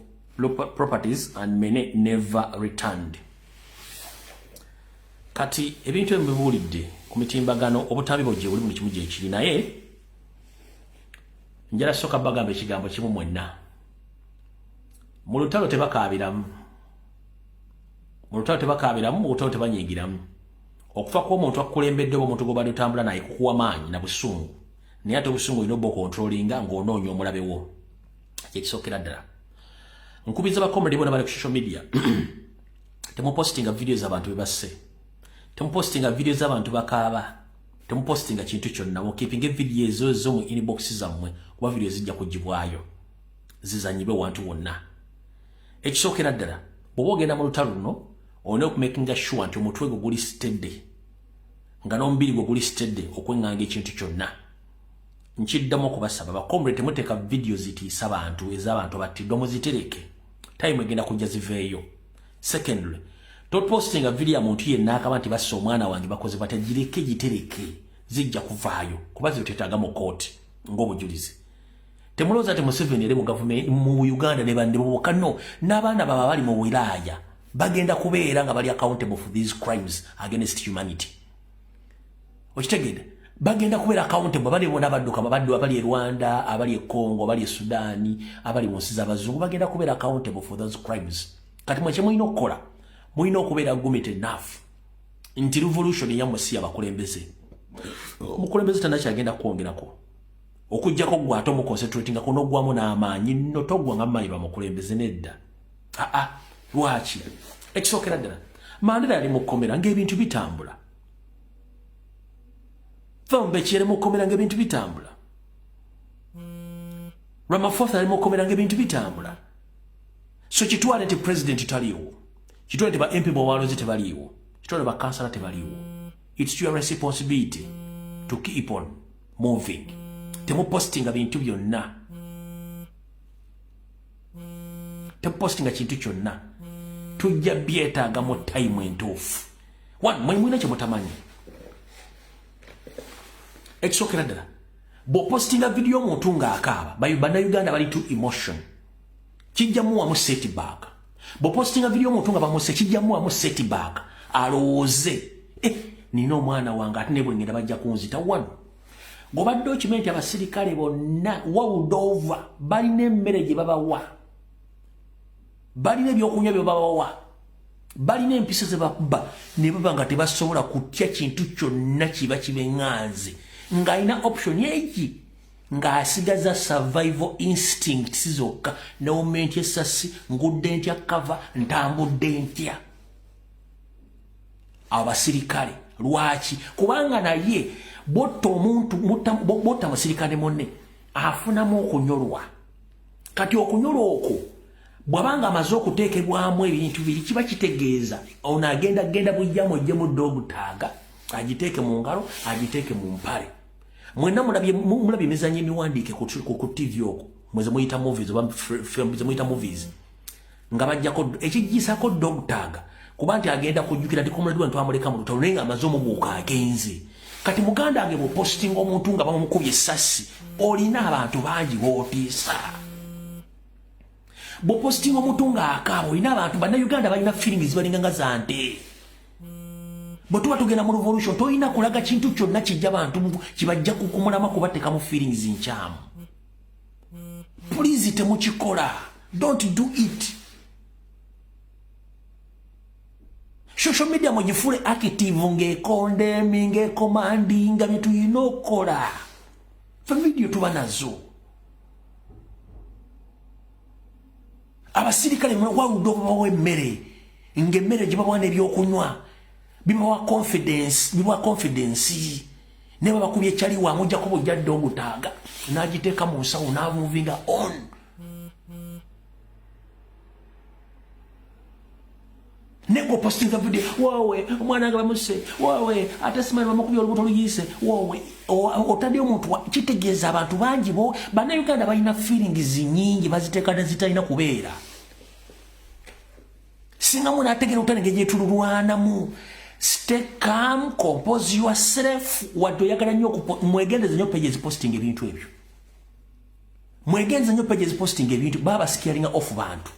properties and many never returned. Kati ebintu ebibuulidde ku mitimbagano obutambi bw'ogye buli mu kimu gye kiri naye njala soka bagamba ekigambo kimu mwenna. Mu lutalo tebakaabiramu. mu lutalo tebakaabiramu mu lutalo tebanyigiramu okufa kw'omuntu akukulembedde omuntu gobadde otambula naye kukuwa maanyi na busungu naye ate obusungu olina obba okontrolinga ng'onoonya omulabewo kyekisookera ddala nkubiza bakomredi bona bali ku social media temupostinga videos abantu bebasse temupostinga videos abantu bakaaba temupostinga kintu kyonna mukeepinga video ezo mu inbox zammwe kuba video zijja kugibwayo zizanyibwe wantu wonna ekisookera ddala bw'oba ogenda mu lutalo luno olina okumakinga sure nti omutwe gwe guli stedde nga n'omubiri gwe guli stedde okwenganga ekintu kyonna nkiddamu okubasaba bakomredi temuteeka video zitiisa abantu ez'abantu battiddwa muzitereke time egenda kujja ziveeyo secondly topostinga video ya muntu yenna akaba nti basse omwana wange bakoze batagireke gitereke zijja kuvaayo kuba ziteetaaga mu kooti ng'obujulizi temulowooza ti Museveni eri mu gavumenti mu Uganda ne bande bokka no n'abaana baba bali mu wilaaya bagenda kubeera nga bali accountable for these crimes against humanity okitegedde bagenda kubeera accountable bali bona badduka abali e Rwanda abali e Congo abali e Sudani abali mu nsi z'abazungu bagenda kubeera accountable for those crimes kati mwe mulina okukola mulina okubeera gumite enough nti revolution yammwe si abakulembeze omukulembeze tannakyagenda kwongerako okujjako gwe ate omuconcentratinga kuno ogwamu n'amaanyi nno toggwa nga mmanyi bamukulembeze nedda lwaki ekisookera ddala Mandela yali mu kkomera ng'ebintu bitambula Mbeki yali mu kkomera ng'ebintu bitambula Ramaphosa yali mu kkomera ng'ebintu bitambula so kitwale nti president taliiwo kitwale nti ba MP bw'obwalozi tebaliiwo kitwale ba kansala tebaliiwo it's your responsibility to keep on moving temupostinga bintu byonna temupostinga kintu kyonna tujja byetaaga mu time entuufu mwe mwina kye mutamanyi ekisookera ddala bw'opostinga video omuntu ng'akaaba bannayuganda bali to emotion kijjamuwamu setback bw'opostinga video omuntu nga bamuse kijjamuwamu setback alowooze nina omwana wange ate ne bwe ngenda bajja kunzita wano gobadde okimanyi nti abasirikale bonna world over balina emmere gye babawa balina ebyokunywa bye babawa balina empisa ze bakuba ne baba nga tebasobola kutya kintu kyonna kiba kibeŋŋanze ng'alina option egi ng'asigaza survival instinct zokka newomentya essasi ngudde ntya kava ntambudde ntya abasirikale lwaki kubanga naye botta omuntu botta musirikale monne afunamu okunyolwa kati okunyolwa okwo bw'abanga amaze okuteekebwamu ebintu biri kiba kitegeeza ono agenda bujjamu ojjemu dogutaaga agiteeke mu ngalo agiteeke mu mpale mwenna mulabye emizanyo emiwandiike ku TV okwo mweze muyita movies oba ze muyita movies nga bajjako ekijjiisako dogutaaga kuba nti agenda kujjukira nti komuladiwa ntwamuleka mu lutalo naye nga amaze omubuuka agenze kati muganda wange bw'opostinga omuntu nga bamumukubye essasi olina abantu bangi b'otiisa bw'opostinga omuntu ng'akaaba olina abantu bannayuganda balina feelings balinga nga zante bwe tuba tugenda mu revolution tolina kulaga kintu kyonna kijja bantu kibajja kukumulama kubateeka mu feelings nkyamu please temukikola don't do it social media mugifule active ng'ekondemi ng'ekomandinga bye tulina okukola fe video tuba nazo abasirikale waludde obabawa emmere ng'emmere gye babawa n'ebyokunywa bibawa confidence ne babakubye ekyali waamu ojjako bw'ojjadde ogutaaga n'agiteeka mu nsawo n'amuvinga on nego postinga video wawe omwana nga bamuse wawe ate simanyi bamukubye olubuto luyise wawe otadde omuntu kitegeeza abantu bangi bannayuganda balina feelings nyingi baziteeka nezitalina kubeera singa muna ategeera otanenge gyetululwanamu stay calm compose yourself wadde oyagala nnyo mwegendeze nnyo pages posting ebintu ebyo mwegendeze nnyo pages posting ebintu baba scaring off bantu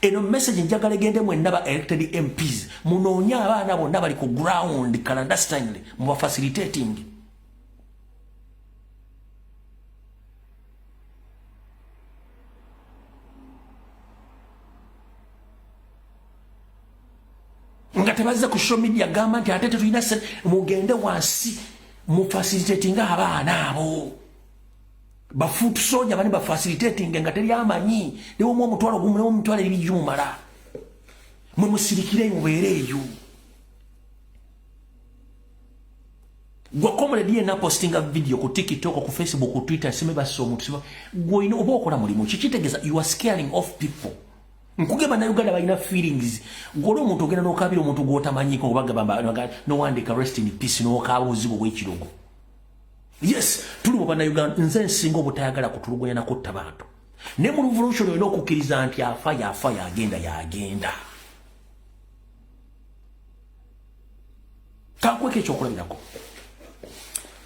eno message njagala egende mwenna ba elected MPs munoonye abaana bonna bali ku ground clandestinely muba facilitating nga tebazza ku social media gamba nti ate tetulina mugende wansi mu facilitating abaana abo bafuutu soja bani ba facilitating nga teri amanyi lewo mu omutwalo gumu lewo omutwalo ebijumala mwe musirikire mubeereeyo gwakomole diye na postinga video ku TikTok ku Facebook ku Twitter sime baso omuntu gwoino oba okola mulimu kikitegeza you are scaring off people nkugeba na Uganda balina feelings ngolo omuntu ogenda n'okabira omuntu gwotamanyiko obagamba no wandika rest in peace n'okaba obuzibu bw'ekirogo. Yes, tuli mu bana Uganda nze nsinga obutayagala kutulugunya na kutta bantu ne mu revolution olina okukkiriza nti afa yagenda kakweka ekyokulabirako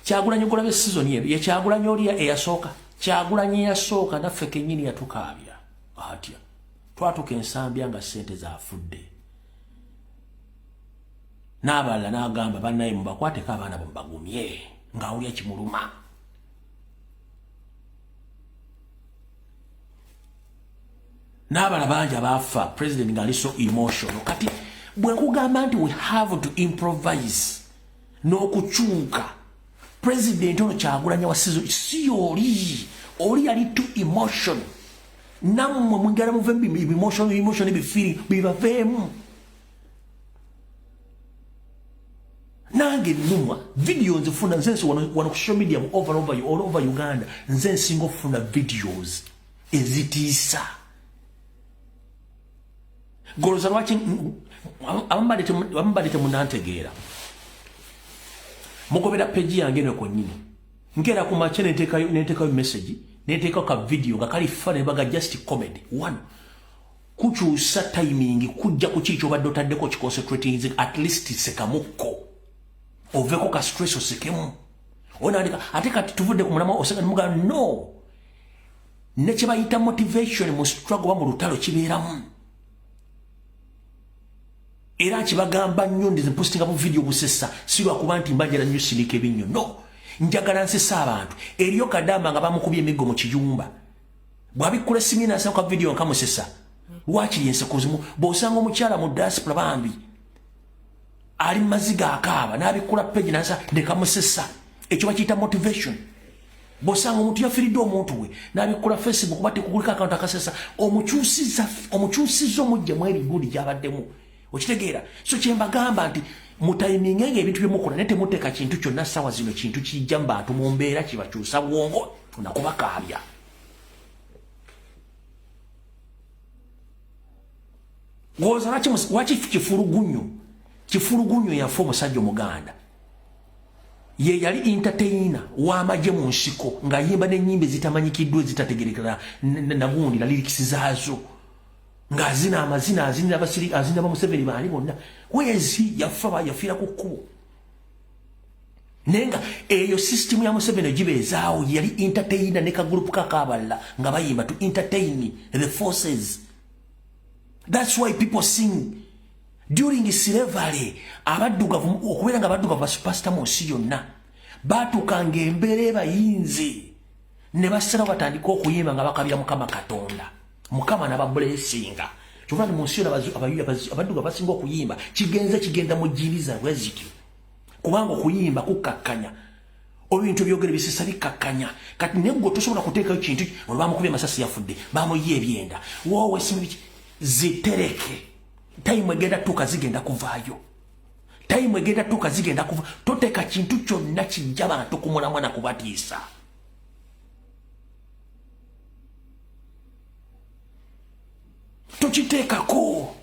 Kyagulanye ogulabe season ye Kyagulanye oli eyasooka Kyagulanye eyasooka naffe kennyini yatukaabya atya twatuka ensambya nga ssente zaafudde n'abalala n'agamba bannaye mubakwateko abaana bamubagumye ng'awulya kimuluma n'abalala bangi abaafa president ng'ali so emotional kati bwe nkugamba nti we have to improvise n'okukyuka president ono Kyagulanye wa season si oli yali too emotion namwe mwingala muve emotion ebifeeling bibaveemu nange nnumwa video nzifuna nze wano ku social media all over Uganda nze nsinga okufuna videos ezitiisa goloza lwaki abambadde temunantegeera mugobera page yange eno kwennyini nkera ku mache neteekayo message neteekayo ka video nga kali fane baga just comedy one kukyusa timing kujja ku kiki obadde otaddeko kiconcentrating at least sekamukko oveko ka stress osekemu onaandika ate kati tuvudde ku mulama oseka muga no ne kye bayita motivation mu struggle mu lutalo kibeeramu era kibagamba nnyo ndize postinga bu video busessa sirwa kuba nti mbajala nnyo sinika ebinnyo no njagala nsesa abantu eriyo kadamba nga bamukubye emiggo mu kiyumba bwabikula simina asa kwa video nkamusesa lwaki yense kuzimu bosanga omukyala mu diaspora bambi ali maziga akaaba n'abikula page nasa ndekamusesa ekyo bakiyita motivation bosanga omuntu yafiridde omuntu we n'abikula Facebook bati kugulika account akasesa omukyusiza omujja mu ebiguli gyabaddemu okitegeera so kyembagamba nti mutayimingenge ebintu byemukola nete muteeka kintu kyonna sawa zino kintu kijja mbantu mu mbeera kibakyusa bwongo nakubakaabya ngoza waki kifulugunyo yafa omusajja omuganda ye yali entertainer w'amagye mu nsiko ng'ayimba n'ennyimba ezitamanyikiddwa ezitategerekera nagundi na lirikisi zaazo ng'azina amazina azinira bamuseveni baani bonna wezi yafa yafiira ku kkubo naye nga eyo system ya Museveni gibeezaawo yali entertainer ne kagulupu kakaabalala nga bayimba to entertain the forces. That's why people sing during slavery abaddugavu okubeera nga abaddugavu basupasita mu nsi yonna baatukanga embeera ebayinze ne basala batandika okuyimba nga bakabya Mukama Katonda Mukama n'ababulesinga kyova mu nsi yonna abaddugavu basinga okuyimba kigenda mu jjiriza bwezityo kubanga okuyimba kukakkanya ebintu byogere bisisa bikakkanya kati neggo tosobola kuteekayo kintu olwo bamukubye amasasi yafudde bamuyiye ebyenda wowe simibiki zitereke time egenda tuka zigenda kuvaayo time egenda tuka zigenda kuva toteeka kintu kyonna kijja abantu kumulamwa na kubatiisa tokiteekako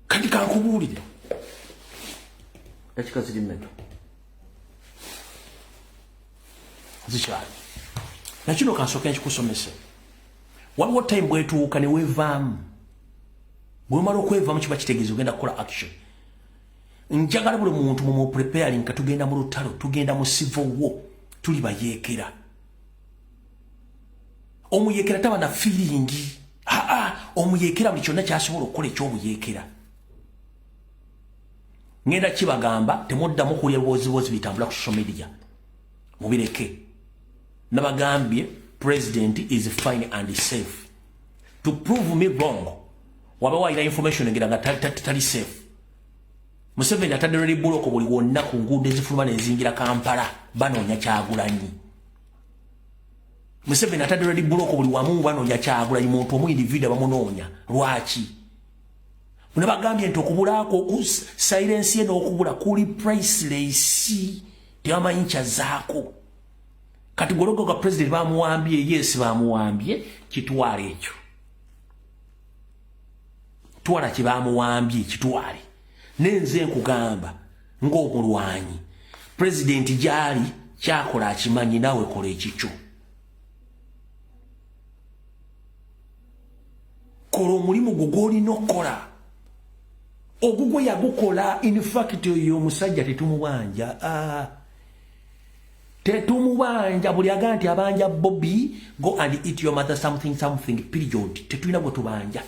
kati kankubuulire dakika ziri mmeka zikyali nakino kansooka ekikusomese waliwo time bwetuuka ne weevaamu bwemala okwevaamu kiba kitegeeza ogenda kukola action njagala buli muntu mu preparing nga tugenda mu lutalo tugenda mu civil war tuli bayeekera omuyeekera taba na feeling omuyeekera buli kyonna kyasobola okukola ekyobuyeekera ngenda kibagamba temuddamu kuwulya ebibozibozi bitambula ku social media mubireke nabagambye president is fine and safe. To prove me wrong, wabawa ina information ngira nga tali safe. Museveni atadde buloko buli wonna ku nguudo ezifuluma n'ezingira Kampala banoonya Kyagulanyi. Museveni atadde buloko buli wamu banoonya Kyagulanyi, muntu omu individu bamunoonya. Lwaki? Mune bagambye nti okubulaako silence ye n'okubula kuli priceless, tebamanyi kyazaako. Kati gologo ga president bamuwambye, yes bamuwambye, kitwale ekyo. Twala kibamuwambye kitwale. Nenze nkugamba ng'omulwanyi president gyali kyakola akimanyi, naawe kola ekikyo. Kola omulimu gwo gw'olina okukola. Ogugwo yagukola. In fact oyo omusajja tetumubanja. Tetumubanja. Buli agaa nti abanja Bobi, go and eat your mother something period. Tetulina gwe tubanja.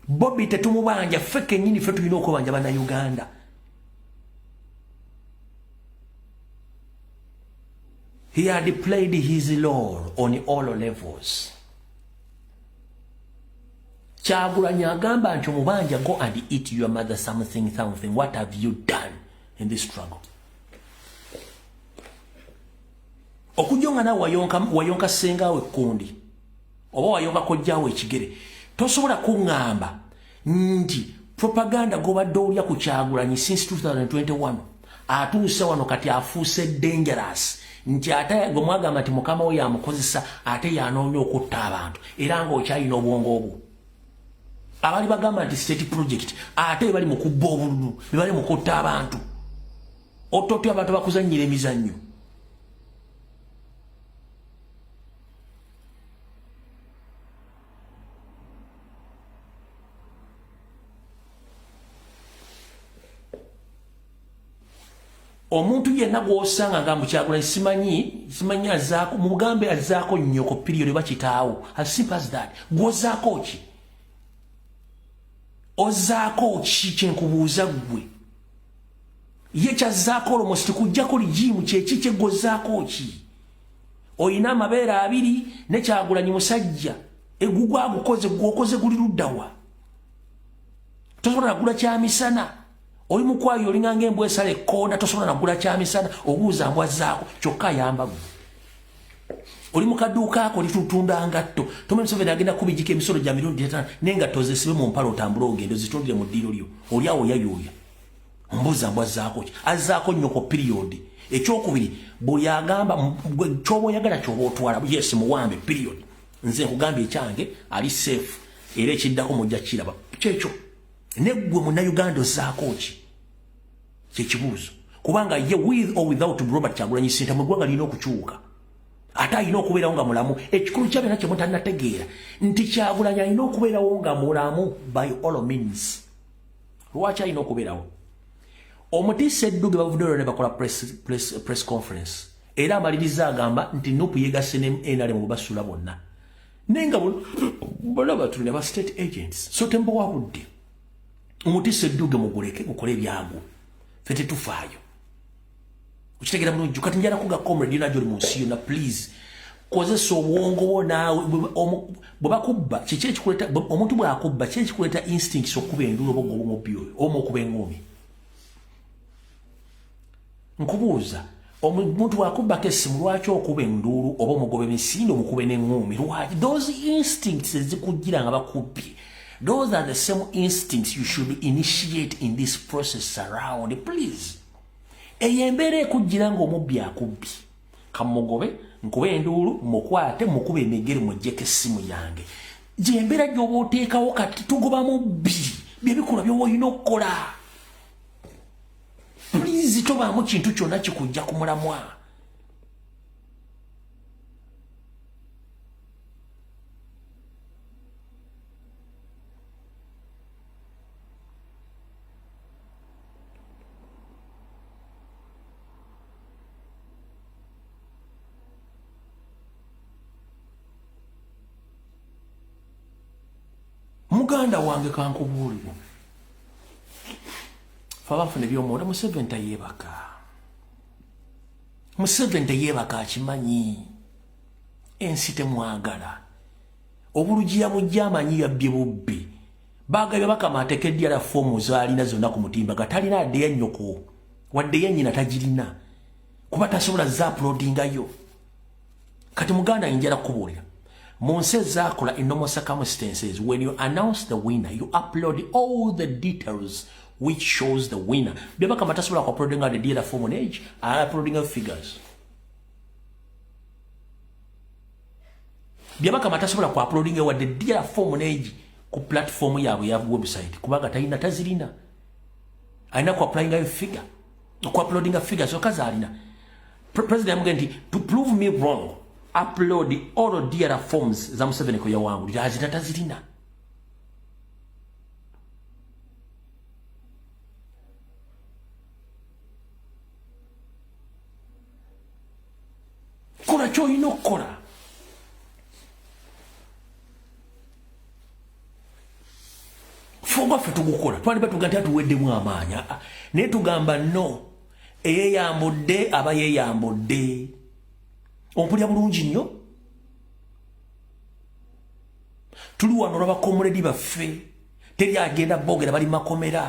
Bobi tetumubanja, feke nyini fe tulina okubanja bana Uganda. He had played his role on all levels. Kyagulanyi agamba nti omubanja, go and eat your mother something. What have you done in this struggle? Okujonga na wayonka sengawe kundi, oba wayonka kojjawe ekigere. Tosobola kungamba nti propaganda gobadde olya ku Kyagulanyi since 2021 atuuse wano kati afuuse dangerous, nti ate gwe mwagamba nti mukama we yamukozesa ate yanoonya okutta abantu, era ng'okyalina obwongo obwo. Abali bagamba nti state project ate bali mu kubba obululu, bali mu kutta abantu. Ototya abantu bakuzannyira emizannyo. Omuntu yenna gw'osanga nga Kyagulanyi simanyi azaako, mugambe azaako nnyoko period bakitaawo. As simple as that. Gw'ozaako ki? Ozaako ki kyenkubuuza ggwe? Ye kyazaako almost kujjako ligimu kyeki kye gw'ozaako ki? Oyina amabeere abiri ne Kyagulanyi musajja. Egugwa gukoze gwokoze guli luddawa. Tosobola nagula kyamisana. Oli mukwayo olinga ng'embwa esala ekkonda, tosobola nagula kyamisana obuuza mbwa zaako kyokka ayamba gwe. Oli mu kadduuka ako litutunda ngatto, tomanyi Museveni agenda kubijjika emisolo gya milioni 5 n'engatto zisibe mu mpale otambule ogende ozitundire mu ddiiro lyo. Oli awo yayooya. Mbuuza mbwa zaako ki? Azaako nnyoko period. Ekyokubiri, buli agamba ky'oba oyagala ky'oba otwala, yes muwambe period. Nze nkugambye ekyange ali safe era ekiddako mujja kiraba. Kyekyo. Neggwe munnayuganda ozaako ki? Kyekibuuzo. Kubanga ye with or without Robert Kyagulanyi Ssentamu eggwanga lirina okukyuka. Ate alina okubeerawo nga mulamu. Ekikulu kya byonna kye mutannategeera nti Kyagulanyi alina okubeerawo nga mulamu by all means. Lwaki alina okubeerawo? Omutiisa Edduge bavuddeyo ne bakola press conference. Era amaliriza agamba nti Nuupu yeegasse ne NRM basuula bonna. Naye nga bolaba tulina ba state agents. So tembawabudde. Omutiisa Edduge muguleke gukole ebyagwo. Ffe tetufaayo. Ukitegeera bulungi kati njala kuga comrade yona gy'oli mu nsi yonna please. Kozesa obwongo bwo naawe bwe bakubba kiki ekikuleeta omuntu bw'akubba kiki ekikuleeta instincts okuba enduulu oba omubi oyo oba okuba engumi. Nkubuuza omuntu bw'akubbako essimu lwaki okuba enduulu oba omugoba emisinde omukube n'engumi? Lwaki? Those instincts ezikugira nga bakubbye. Those are the same instincts you should initiate in this process around. Please. Eyo embeera ekujgira ng'omubbi akubbi. Kamugobe, nkube enduulu, mukwate, mukube emigere muggyeko essimu yange. Gye embeera gy'oba oteekawo kati tugoba mubbi. Bye bikolwa by'oba olina okukola. Please tobaamu kintu kyonna kikujja ku mulamwa. Muganda wange kankubuulire. Fabafune by'omunda Museveni tayeebaka. Museveni teyebaka akimanyi ensi temwagala obulujiya mujja amanyi yabbye bubbi bagabye bakama atekeddira fomu zalina zonna ku mutimba gatalina adde ya nnyoko wadde ya nnyina tagirina kuba tasobola za uploadingayo kati muganda njala kubuulira mu nsi ezaakola in normal circumstances when you announce the winner you upload all the details which shows the winner bye bakama tasobola ku uploadinga the data form on age are uploading figures bye bakama tasobola ku uploadinga wadde data form on age ku platform yaabwe ya website kubanga tayina tazirina alina ku applying figure ku uploading a figure so kaza alina president amugenti to prove me wrong upload all the other forms za Museveni ko yawangu yazita tazirina kuna cho inokora Fonga fetu gukola twali batuganda tuweddemu amaanya ne tugamba no eyeyambodde aba yeyambodde ompulya bulungi nnyo tuli wano lw'abakomuledi baffe teri agenda bogera bali makomera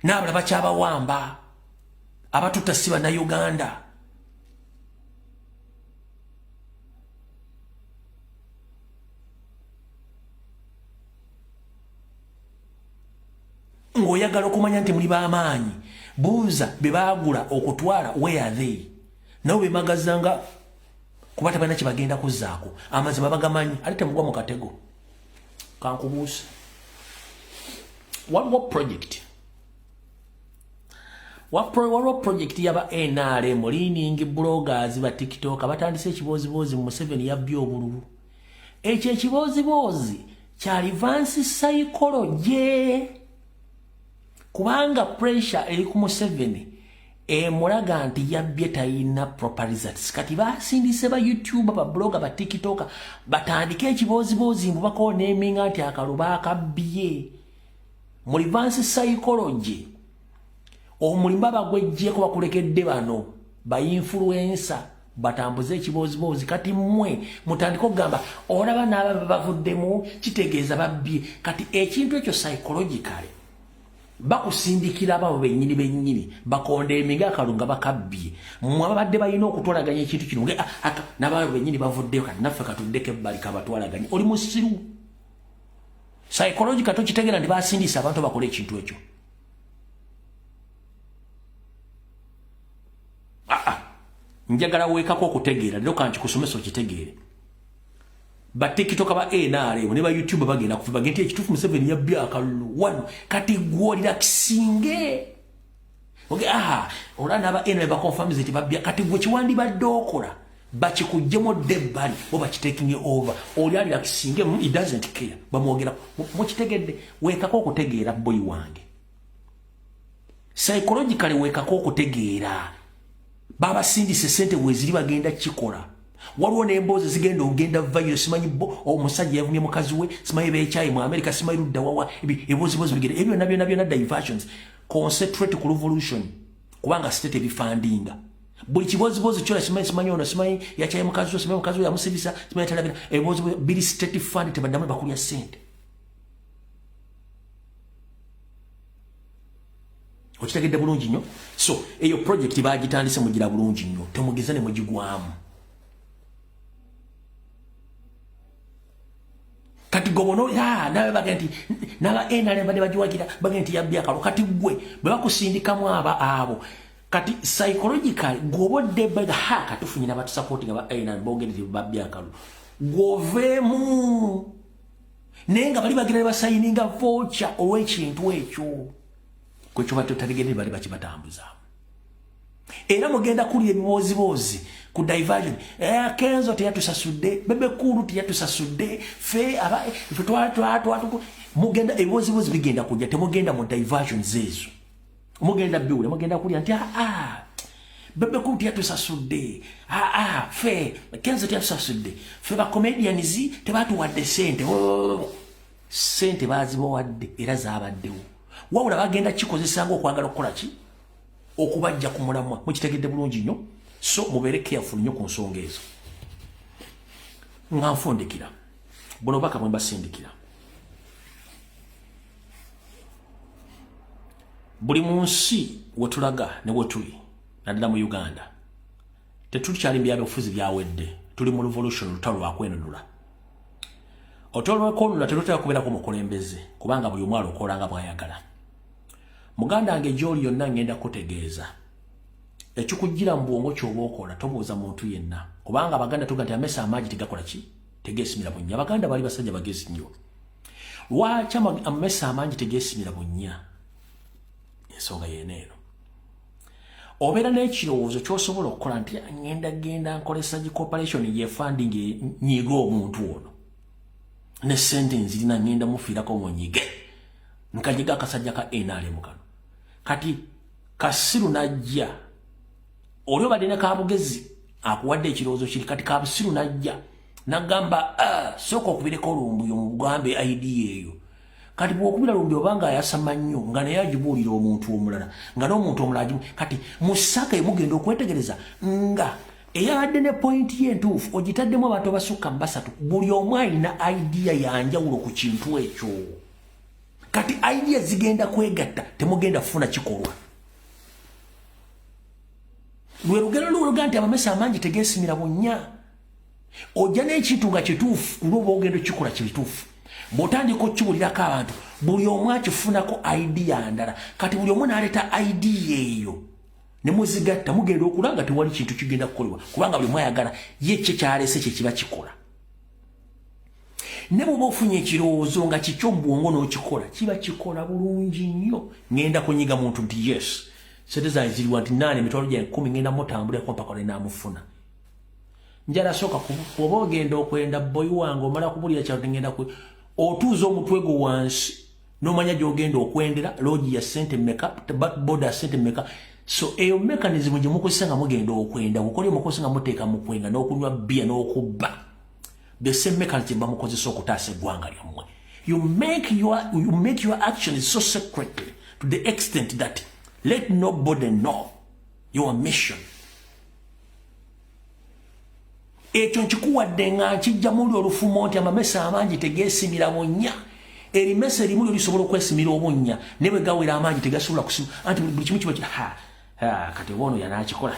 n'abalala bakyabawamba abatuta si bannayuganda ngoyagala okumanya nti muli b'amaanyi buuza be baagula okutwala where are they nabo bemagazanga kuba tabalina kye bagenda kuzzaako amazima bagamanyi ate temugwa mu katego kankubuusa waliwo project yaba NRM leaning bloggers ba TikTok batandise ekiboozibozi mu Museveni yabbye obululu ekyo ekiboozibozi kya advance psychology kubanga pressure eri ku Museveni mulaga nti yabbye tayina proper results kati basindise ba YouTube ba blogger ba TikTok batandike ekiboozibozi mbu bakoneminga nti akaluba akabbye mu advance psychology omulimba bagwejjeko bakulekedde bano ba influencer batambuze ekiboozibozi kati mmwe mutandika okugamba olaba n'aba bavuddemu kitegeeza babbye kati ekintu ekyo psychologically bakusindikira abo bennyini bakonde emiga akalunga bakabbye mmwe abadde balina okutwalaganya ekintu kino n'abantu bennyini bavuddeyo kati naffe katuddeko ebbali kabatwalaganya oli musiru psychological tokitegeera nti basindisa abantu bakola ekintu ekyo njagala weekako okutegeera lero kankikusomesa okitegeere batikitoka ba NRM ne ba YouTube bagenda kufuba genti ekitufu Museveni yabbye akalulu wano kati gwolira kisinge oge olana ba NRM ba confirm ziti babbye kati gwe kiwandi badde okola bakikujjemo debbali oba kitaking over oli ali kisinge it doesn't care bamwogera mu kitegedde weekako okutegeera boy wange psychologically weekako okutegeera baba sindise sente weziri bagenda kikola waliwo n'emboozi zigenda ogenda vayo simanyi omusajja yavumye mukazi we simanyi beekyayi mu America simanyi ludda wawa eboozibozi bigenda ebyo nabyo diversions concentrate ku revolution kubanga state ebifandinga buli kiboozibozi kyola simanyi ono simanyi yakyayi mukazi we simanyi mukazi we yamusibisa simanyi talabira eboozi biri state fund tebaddamu bakulya sente okitegedde bulungi nnyo so eyo project bagitandise mugira bulungi nnyo temugeza ne mugigwamu kati gobono nawe bagenti naba NRM bade bajiwagira bagenti yabbye akalo kati gwe bwe bakusindikamu abo kati psychological gobodde baga katufunye n'abatu supporting aba NRM bogende babbye akalo govemu nenga bali bagira basayininga voucher olw'ekintu ekyo kwecho batotaligende bali bakibatambuza era mugenda kuli ebiboozibozi ku diversion Kenzo teyatusasudde bebe kulu teyatusasudde fe aba twatu mugenda ebiboozibozi bigenda kujja temugenda mu diversion zezo mugenda biule mugenda kuli anti bebe kulu teyatusasudde fe Kenzo teyatusasudde fe ba comedians tebatuwadde sente bazibawadde era zaabaddewo wabula bagenda kikozesanga okwagala okukola ki okubajja ku mulamwa mukitegedde bulungi nnyo so mubeere careful nnyo ku nsonga ezo nga nfundikira buno baka bwe mbasindikira buli munsi wetulaga ne wetuli naddala mu Uganda tetukyali mu byabufuzi byawedde tuli mu revolution lutalo lwakwenunula otolo lwekonula tetutera kubeerako mukulembeze kubanga buli omwalo okolanga bwayagala muganda wange gy'oli yonna ngenda kutegeeza ekikugira mu bwongo ky'oba okola tobuuza muntu yenna kubanga abaganda tuga nti amesa amaagi tegakola ki tegeesimira bunnya abaganda bali basajja bagezi nnyo lwaki amesa amaangi tegeesimira bunnya ensonga yeneeno obeera n'ekirowoozo ky'osobola okukola nti ngenda nkolesa gi corporation yefunding nyiga omuntu ono ne sente nzirina ngenda mufiirako munyige nkanyiga akasajja ka NRM kano kati kasiru najja oli obadde ne kabugezi akuwadde ekirowoozo kiri kati kabusiru najja nagamba sooka okubireko Lumbuye omugambe idea eyo kati bw'okubira Lumbuye obanga ayasama nnyo nga naye agibuulira omuntu omulala nga n'omuntu omulala kati musaka emugenda okwetegereza nga eyabadde ne pointi ye entuufu ogitaddemu abantu abasukka mu basatu buli omu alina idea yanjawulo ku kintu ekyo kati idea zigenda kwegatta temugenda kufuna kikolwa lwe lugero luga nti amamesa amangi tegeesimira bunnya ojja n'ekintu nga kituufu lwoba ogenda okikola kituufu bw'otandika okukibulirako abantu buli omu akifunako idea ndala kati buli omu n'aleeta idea eyo ne muzigatta mugenda okulanga tewali kintu kigenda kukolebwa kubanga buli mwayagala ye kye kyalese kye kiba kikola ne bw'oba ofunye ekirowoozo nga kikyo mu bwongo n'okikola kiba kikola bulungi nnyo ngenda kunyiga muntu nti yes sente zange ziriwa nti 8 emitwalo gya 10 ngenda mutambulirako mpaka ne naamufuna njala sooka kuba ogenda okwenda boyi wange omala kubulira kyalo ngenda otuuza omutwe gwo wansi n'omanya gy'ogenda okwendera loogi ya sente mmeka backboard ya sente mmeka so eyo mechanism gye mukozesa nga mugenda okwenda bukole mukozesa nga muteeka mu kwenga n'okunywa bia n'okubba the same mechanism bamukozesa okutaasa eggwanga lyammwe you make your actions so secretly to the extent that let nobody know your mission ekyo nkikuwadde nga nkijja muli olufumo nti amamesa amangi tegeesimira bunnya erimesa erimu lyo lisobola okwesimira obunnya ne bwe gawera amangi tegasobola kusima anti buli kimu kiba kati oba ono yanaakikola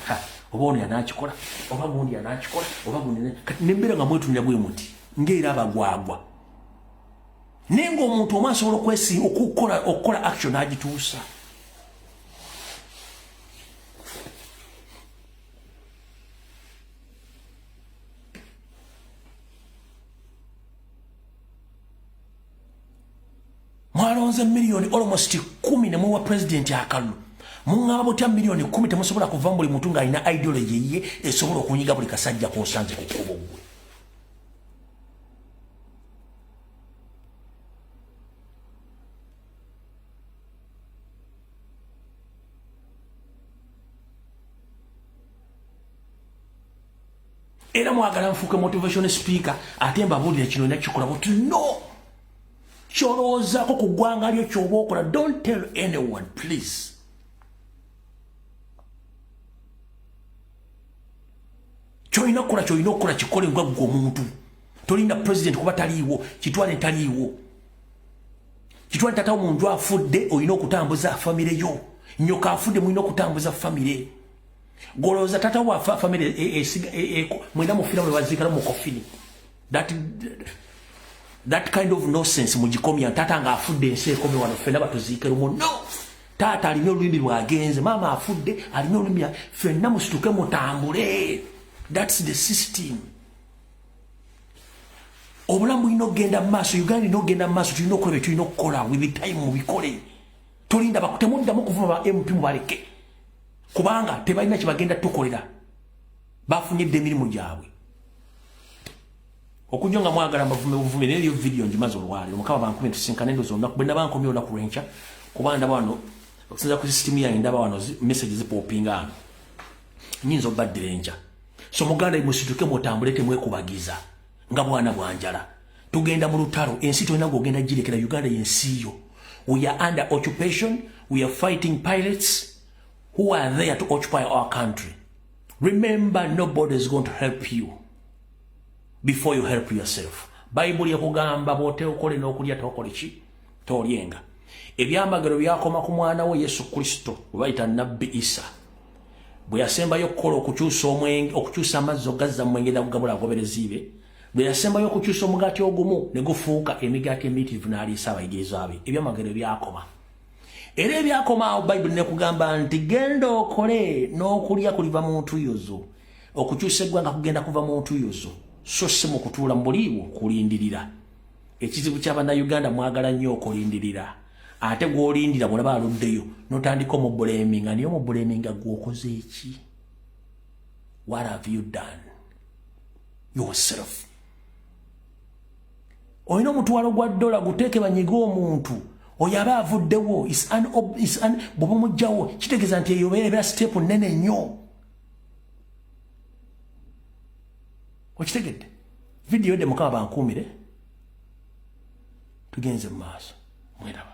oba ono yanaakikola oba gundi yanaakikola oba gundi kati nembeera nga mwetunira bwe muti ng'era abagwagwa naye ng'omuntu omu asobola okukola action agituusa mwalonze milioni almost 10 ne muwa president akalu mungaba botya milioni 10 temusobola kuva buli muntu nga alina ideology ye esobola okunyiga buli kasajja kosanze ku kubo gwe era mwagala nfuuke motivation speaker ate mbabuulira kino nakikola buti no kyolowoozaako ku ggwanga lyo kyoba okola don't tell anyone please kyolina okukola kikole nga gwe omuntu tolinda president kuba taliiwo kitwale taliiwo kitwale tatawo muntu afudde olina okutambuza famire yo nyoka afudde mulina okutambuza famire golowooza tatawo afa famire mwena mufiira bwe baziikala mu kofini that kind of nonsense mugikomya tata nga afudde ensi ekomye wano ffenna batuziike lumu no taata alina olulimi lwagenze maama afudde alina olulimi ffenna musituke mutambule that's the system obulamu bulina okugenda mu maaso uganda lina okugenda mu maaso tulina okukola bye tulina okukola with time mubikole tolinda temuddamu okuvuma ba mp mubaleke kubanga tebalina kye bagenda tukolera bafunyidde emirimu gyabwe okujja nga mwagala mbavume naye yo video njimaze olwali omukaba bankumi tusinkana endozo olunaku bwe ndaba nkomye olunaku lwenkya kuba ndaba wano okusinza ku system yange ndaba wano message zipopinga ano nyinza obaddira enkya so muganda musituke mutambule temwekubagiza nga bwana bwanjala tugenda mu lutalo ensi tolina ng'ogenda girekera uganda yensi yo We are under occupation. We are fighting pirates who are there to occupy our country. Remember, nobody is going to help you before you help yourself. Bible yakugamba bote okole n'okulya tokole ki tolyenga. Ebyamagero byakoma ku mwana we Yesu Kristo bayita Nabbi Isa. Bwe yasembayo okukola okukyusa omwenge okukyusa amazzi ogazza mwenge n'agabula agoberezibe. Bwe yasembayo okukyusa omugaati ogumu ne gufuuka emigaati emitiivu n'aliisa abayigirizwa be. Ebyamagero byakoma. Era ebyakoma Bible ne kugamba nti genda okole n'okulya kuliva mu ntuyozo. Okukyusa eggwanga kugenda kuva mu ntuyozo. So si mu kutuula mu buliiwo kulindirira. Ekizibu ky'Abannayuganda mwagala nnyo okulindirira. Ate gw'olindira bw'olaba aluddeyo n'otandika omubuleeminga naye omubuleeminga gw'okoze eki? What have you done? Yourself. Oyina omutwalo gwa $1 guteeke banyiga omuntu oyo aba avuddewo bw'oba omugjawo kitegeeza nti eyo beera siteepu nnene nnyo. Okitegedde? Video de Mukama bankuumire tugenze mu maaso. Mwiraba.